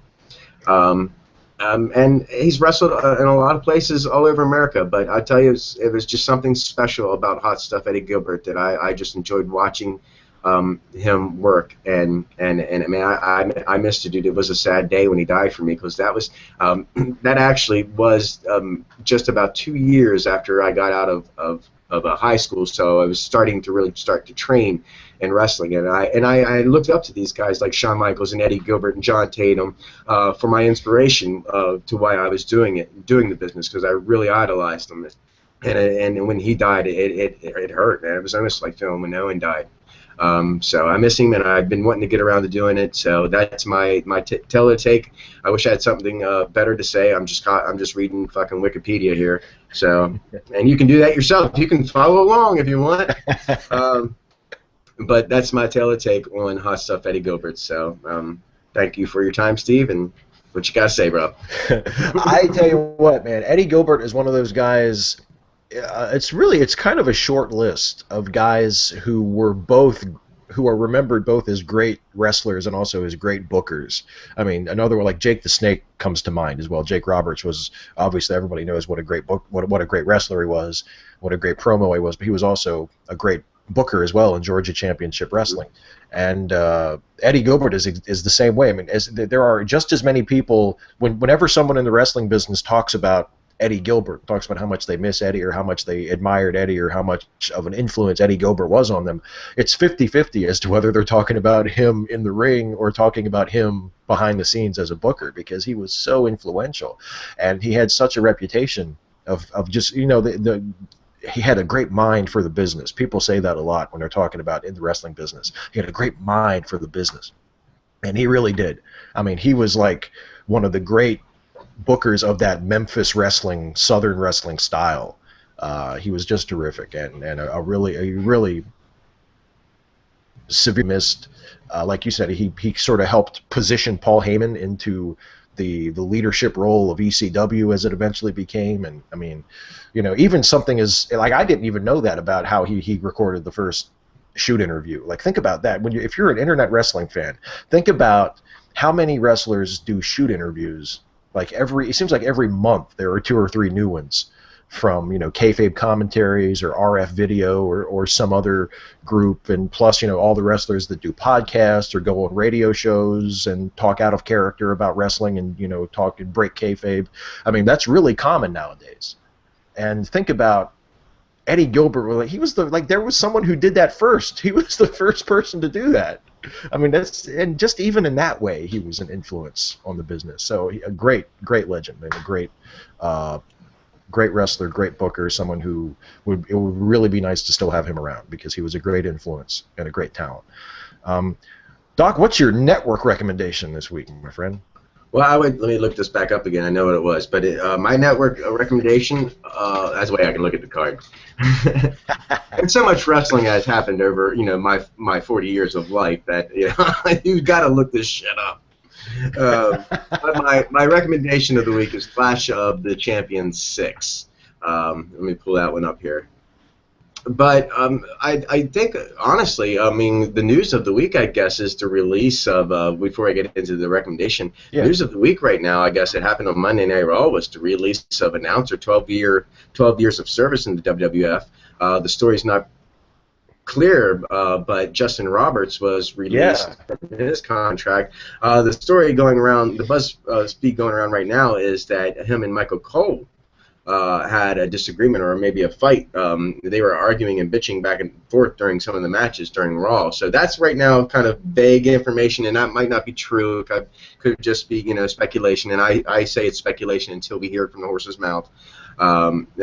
And he's wrestled in a lot of places all over America. But I tell you, it was just something special about Hot Stuff Eddie Gilbert that I just enjoyed watching him work. And I mean, I missed it, dude. It was a sad day when he died for me, because that was that actually was just about 2 years after I got out of high school. So I was starting to train in wrestling, and I looked up to these guys like Shawn Michaels and Eddie Gilbert and John Tatum for my inspiration to why I was doing the business, because I really idolized them. And when he died, it hurt, man. It was almost like feeling when Owen died. So I miss him, and I've been wanting to get around to doing it. So that's my take. I wish I had something better to say. I'm just reading fucking Wikipedia here. So, and you can do that yourself. You can follow along if you want. But that's my take on Hot Stuff Eddie Gilbert. So thank you for your time, Steve, and what you got to say, bro? I tell you what, man, Eddie Gilbert is one of those guys. It's kind of a short list of guys who are remembered both as great wrestlers and also as great bookers. I mean, another one like Jake the Snake comes to mind as well. Jake Roberts was, obviously everybody knows what a great what a great wrestler he was, what a great promo he was, but he was also a great booker as well in Georgia Championship Wrestling. And Eddie Gilbert is the same way. I mean, there are just as many people, whenever someone in the wrestling business talks about Eddie Gilbert, talks about how much they miss Eddie or how much they admired Eddie or how much of an influence Eddie Gilbert was on them, it's 50-50 as to whether they're talking about him in the ring or talking about him behind the scenes as a booker, because he was so influential and he had such a reputation of just, you know, he had a great mind for the business. People say that a lot when they're talking about in the wrestling business. He had a great mind for the business, and he really did. I mean, he was like one of the great bookers of that Memphis wrestling, Southern wrestling style. He was just terrific, and a really severe missed. Like you said, he sort of helped position Paul Heyman into the leadership role of ECW as it eventually became. And I mean, you know, even something as like, I didn't even know that about how he recorded the first shoot interview. Like, think about that. If you're an internet wrestling fan, think about how many wrestlers do shoot interviews. Like it seems like every month there are 2 or 3 new ones from, you know, kayfabe commentaries or RF video or some other group, and plus, you know, all the wrestlers that do podcasts or go on radio shows and talk out of character about wrestling and, you know, talk and break kayfabe. I mean, that's really common nowadays. And think about Eddie Gilbert. He was there was someone who did that first. He was the first person to do that. I mean, and just even in that way, he was an influence on the business. So a great legend, and a great wrestler, great booker, someone who it would really be nice to still have him around, because he was a great influence and a great talent. Doc, what's your network recommendation this week, my friend? Well, let me look this back up again. I know what it was, but my network recommendation, that's the way I can look at the card. And so much wrestling has happened over, you know, my 40 years of life that, you know, you've got to look this shit up. But my recommendation of the week is Clash of the Champions 6. Let me pull that one up here. But I think, honestly, I mean, the news of the week, I guess, is the release of, before I get into the recommendation, news of the week right now, I guess it happened on Monday Night Raw, was the release of announcer, 12 years of service in the WWF. The story's not clear, but Justin Roberts was released from his contract. The story going around, the buzz speed going around right now is that him and Michael Cole had a disagreement or maybe a fight. They were arguing and bitching back and forth during some of the matches during Raw. So that's right now kind of vague information, and that might not be true. It could just be, you know, speculation, and I say it's speculation until we hear it from the horse's mouth. But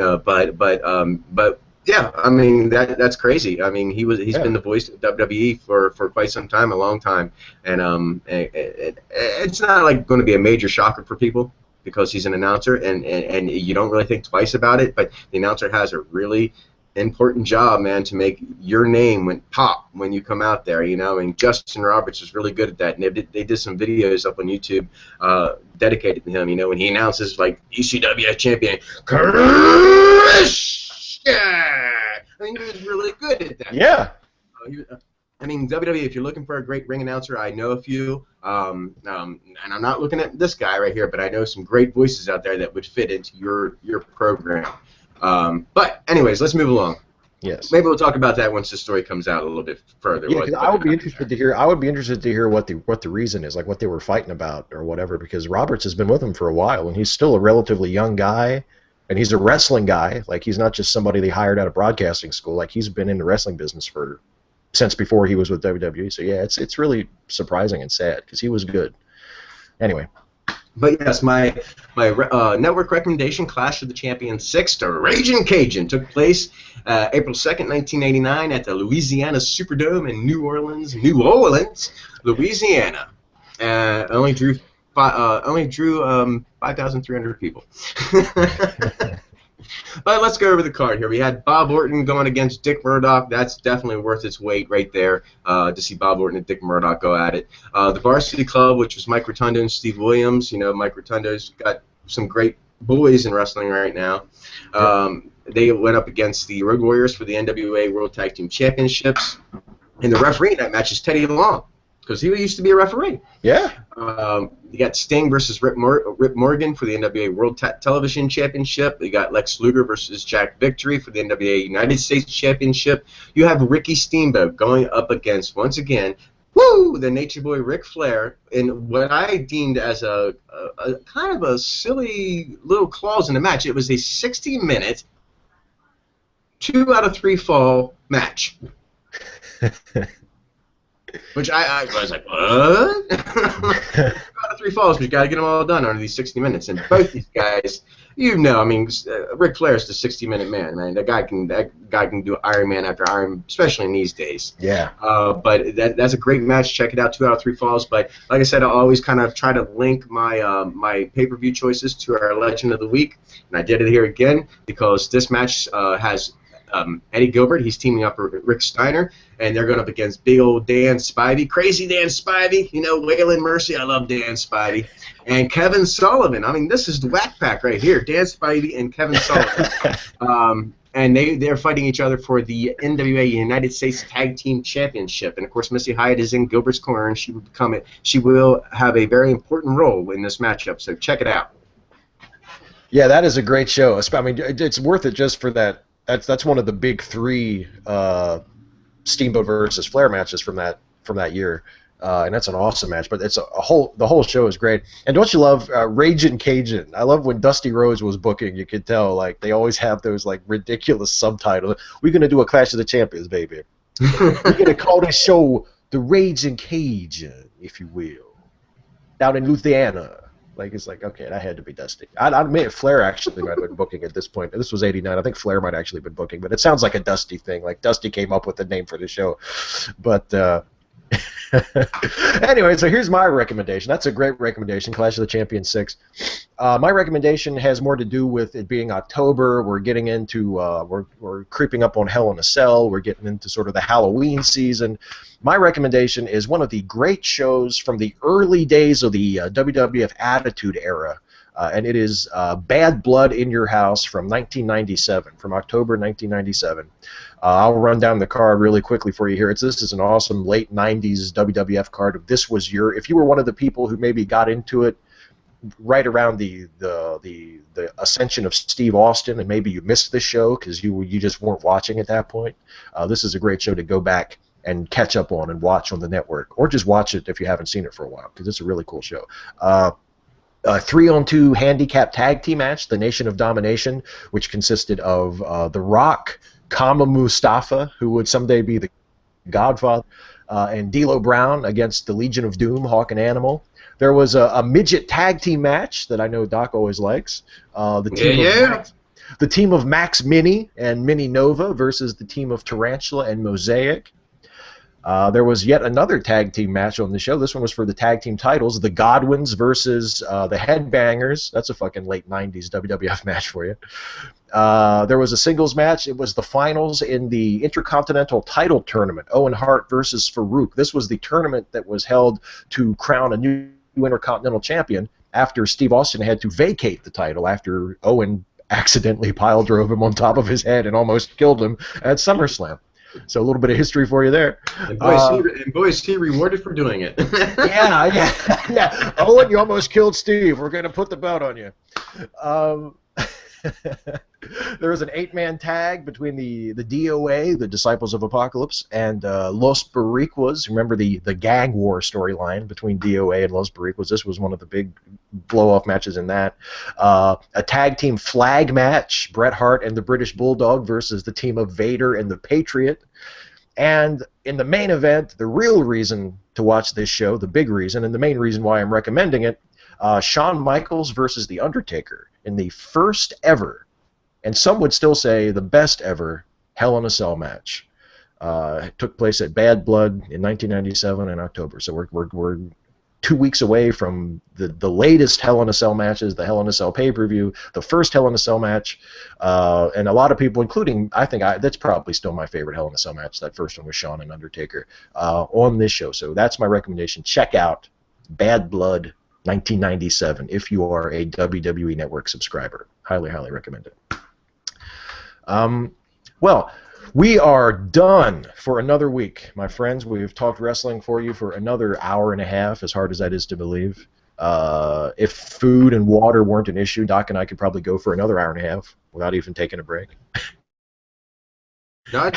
Yeah, I mean that's crazy. I mean he's Yeah. been the voice of WWE for quite some time, a long time, and it's not like going to be a major shocker for people because he's an announcer, and you don't really think twice about it. But the announcer has a really important job, man, to make your name pop when you come out there. You know, and Justin Roberts is really good at that, and they did some videos up on YouTube dedicated to him. You know, when he announces like ECW champion Chris. Yeah, I mean, he was really good at that. Yeah. I mean, WWE, if you're looking for a great ring announcer, I know a few. And I'm not looking at this guy right here, but I know some great voices out there that would fit into your program. But anyways, let's move along. Yes. Maybe we'll talk about that once the story comes out a little bit further. Yeah, 'cause I would be interested to hear. I would be interested to hear what the reason is, like what they were fighting about or whatever. Because Roberts has been with him for a while, and he's still a relatively young guy. And he's a wrestling guy. Like, he's not just somebody they hired out of broadcasting school. Like, he's been in the wrestling business since before he was with WWE. So, yeah, it's really surprising and sad because he was good. Anyway. But, yes, my network recommendation, Clash of the Champions 6, The Ragin' Cajun, took place April 2nd, 1989 at the Louisiana Superdome in New Orleans, Louisiana. Only drew 5,300 people. But let's go over the card here. We had Bob Orton going against Dick Murdoch. That's definitely worth its weight right there to see Bob Orton and Dick Murdoch go at it. The Varsity Club, which was Mike Rotundo and Steve Williams. You know, Mike Rotundo's got some great boys in wrestling right now. They went up against the Road Warriors for the NWA World Tag Team Championships. And the referee in that match is Teddy Long, because he used to be a referee. Yeah. You got Sting versus Rip Morgan for the NWA World Television Championship. You got Lex Luger versus Jack Victory for the NWA United States Championship. You have Ricky Steamboat going up against, once again, the Nature Boy Ric Flair in what I deemed as a kind of a silly little clause in the match. It was a 60-minute, 2 out of 3 fall match. Which I was like, what? 2 out of 3 falls, but you got to get them all done under these 60 minutes. And both these guys, you know, I mean, Ric Flair's the 60-minute man. That guy can do Iron Man after Iron, especially in these days. Yeah. But that's a great match. Check it out, 2 out of 3 falls. But like I said, I always kind of try to link my my pay-per-view choices to our Legend of the Week, and I did it here again because this match has Eddie Gilbert. He's teaming up with Rick Steiner, and they're going up against big old Dan Spivey, crazy Dan Spivey, you know, Waylon Mercy. I love Dan Spivey. And Kevin Sullivan. I mean, this is the whack pack right here, Dan Spivey and Kevin Sullivan. And they're fighting each other for the NWA United States Tag Team Championship. And of course, Missy Hyatt is in Gilbert's corner, and she will have a very important role in this matchup. So check it out. Yeah, that is a great show. I mean, it's worth it just for that. That's one of the big 3 Steamboat versus Flair matches from that year, and that's an awesome match. But the whole show is great. And don't you love Ragin' Cajun? I love when Dusty Rhodes was booking. You could tell, like, they always have those like ridiculous subtitles. We're gonna do a Clash of the Champions, baby. We're gonna call this show the Ragin' Cajun, if you will, down in Louisiana. Like, it's like, okay, that had to be Dusty. I admit Flair actually might have been booking at this point. This was 89. I think Flair might actually have been booking, but it sounds like a Dusty thing. Like, Dusty came up with the name for the show. But anyway, so here's my recommendation. That's a great recommendation, Clash of the Champions 6. My recommendation has more to do with it being October. We're getting into, we're creeping up on Hell in a Cell. We're getting into sort of the Halloween season. My recommendation is one of the great shows from the early days of the WWF Attitude Era, and it is Bad Blood in Your House from 1997, from October 1997. I'll run down the card really quickly for you here. This is an awesome late 90s WWF card. If you were one of the people who maybe got into it right around the ascension of Steve Austin, and maybe you missed the show because you just weren't watching at that point, this is a great show to go back and catch up on and watch on the network, or just watch it if you haven't seen it for a while, because it's a really cool show. A 3-on-2 handicap tag team match, the Nation of Domination, which consisted of The Rock, Kama Mustafa, who would someday be the Godfather, and D'Lo Brown against the Legion of Doom, Hawk and Animal. There was a midget tag team match that I know Doc always likes. The team of The team of Max Mini and Mini Nova versus the team of Tarantula and Mosaic. There was yet another tag team match on the show. This one was for the tag team titles. The Godwins versus the Headbangers. That's a fucking late 90s WWF match for you. There was a singles match. It was the finals in the Intercontinental title tournament. Owen Hart versus Farouk. This was the tournament that was held to crown a new Intercontinental champion after Steve Austin had to vacate the title after Owen accidentally pile drove him on top of his head and almost killed him at SummerSlam. So a little bit of history for you there. And boy, is he rewarded for doing it. yeah. Owen, you almost killed Steve. We're going to put the belt on you. There was an 8-man tag between the DOA, the Disciples of Apocalypse, and Los Boricuas. Remember the gang war storyline between DOA and Los Boricuas? This was one of the big blow-off matches in that. A tag team flag match, Bret Hart and the British Bulldog versus the team of Vader and the Patriot. And in the main event, the real reason to watch this show, the big reason, and the main reason why I'm recommending it, Shawn Michaels versus The Undertaker in the first ever, and some would still say the best ever, Hell in a Cell match. It took place at Bad Blood in 1997 in October. So we're 2 weeks away from the latest Hell in a Cell matches, the Hell in a Cell pay-per-view, the first Hell in a Cell match, and a lot of people, including, that's probably still my favorite Hell in a Cell match, that first one with Shawn and Undertaker, on this show. So that's my recommendation. Check out Bad Blood 1997 if you are a WWE Network subscriber. Highly, highly recommend it. Well, we are done for another week, my friends. We've talked wrestling for you for another hour and a half, as hard as that is to believe. If food and water weren't an issue, Doc and I could probably go for another hour and a half without even taking a break. I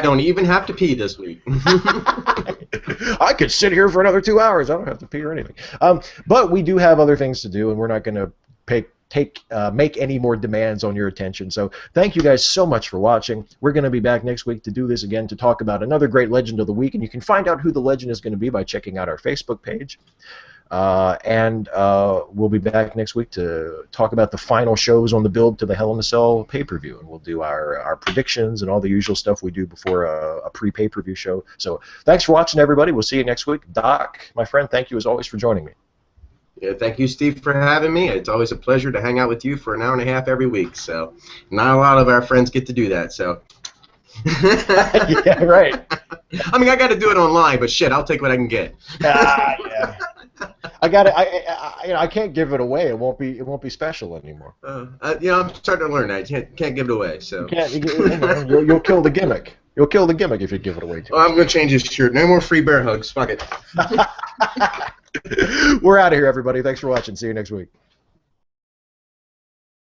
don't even have to pee this week. I could sit here for another 2 hours. I don't have to pee or anything. But we do have other things to do, and we're not going to make any more demands on your attention. So thank you guys so much for watching. We're going to be back next week to do this again, to talk about another great legend of the week, and you can find out who the legend is going to be by checking out our Facebook page. And we'll be back next week to talk about the final shows on the build to the Hell in a Cell pay-per-view, and we'll do our predictions and all the usual stuff we do before a pre-pay-per-view show. So thanks for watching, everybody. We'll see you next week. Doc, my friend, thank you as always for joining me. Yeah, thank you, Steve, for having me. It's always a pleasure to hang out with you for an hour and a half every week. So not a lot of our friends get to do that. So yeah, right. I mean, I got to do it online, but shit, I'll take what I can get. Yeah. I can't give it away. It won't be special anymore. I'm starting to learn that. You can't give it away. So you'll kill the gimmick. You'll kill the gimmick if you give it away too much. I'm gonna change this shirt. No more free bear hugs. Fuck it. We're out of here, everybody. Thanks for watching. See you next week.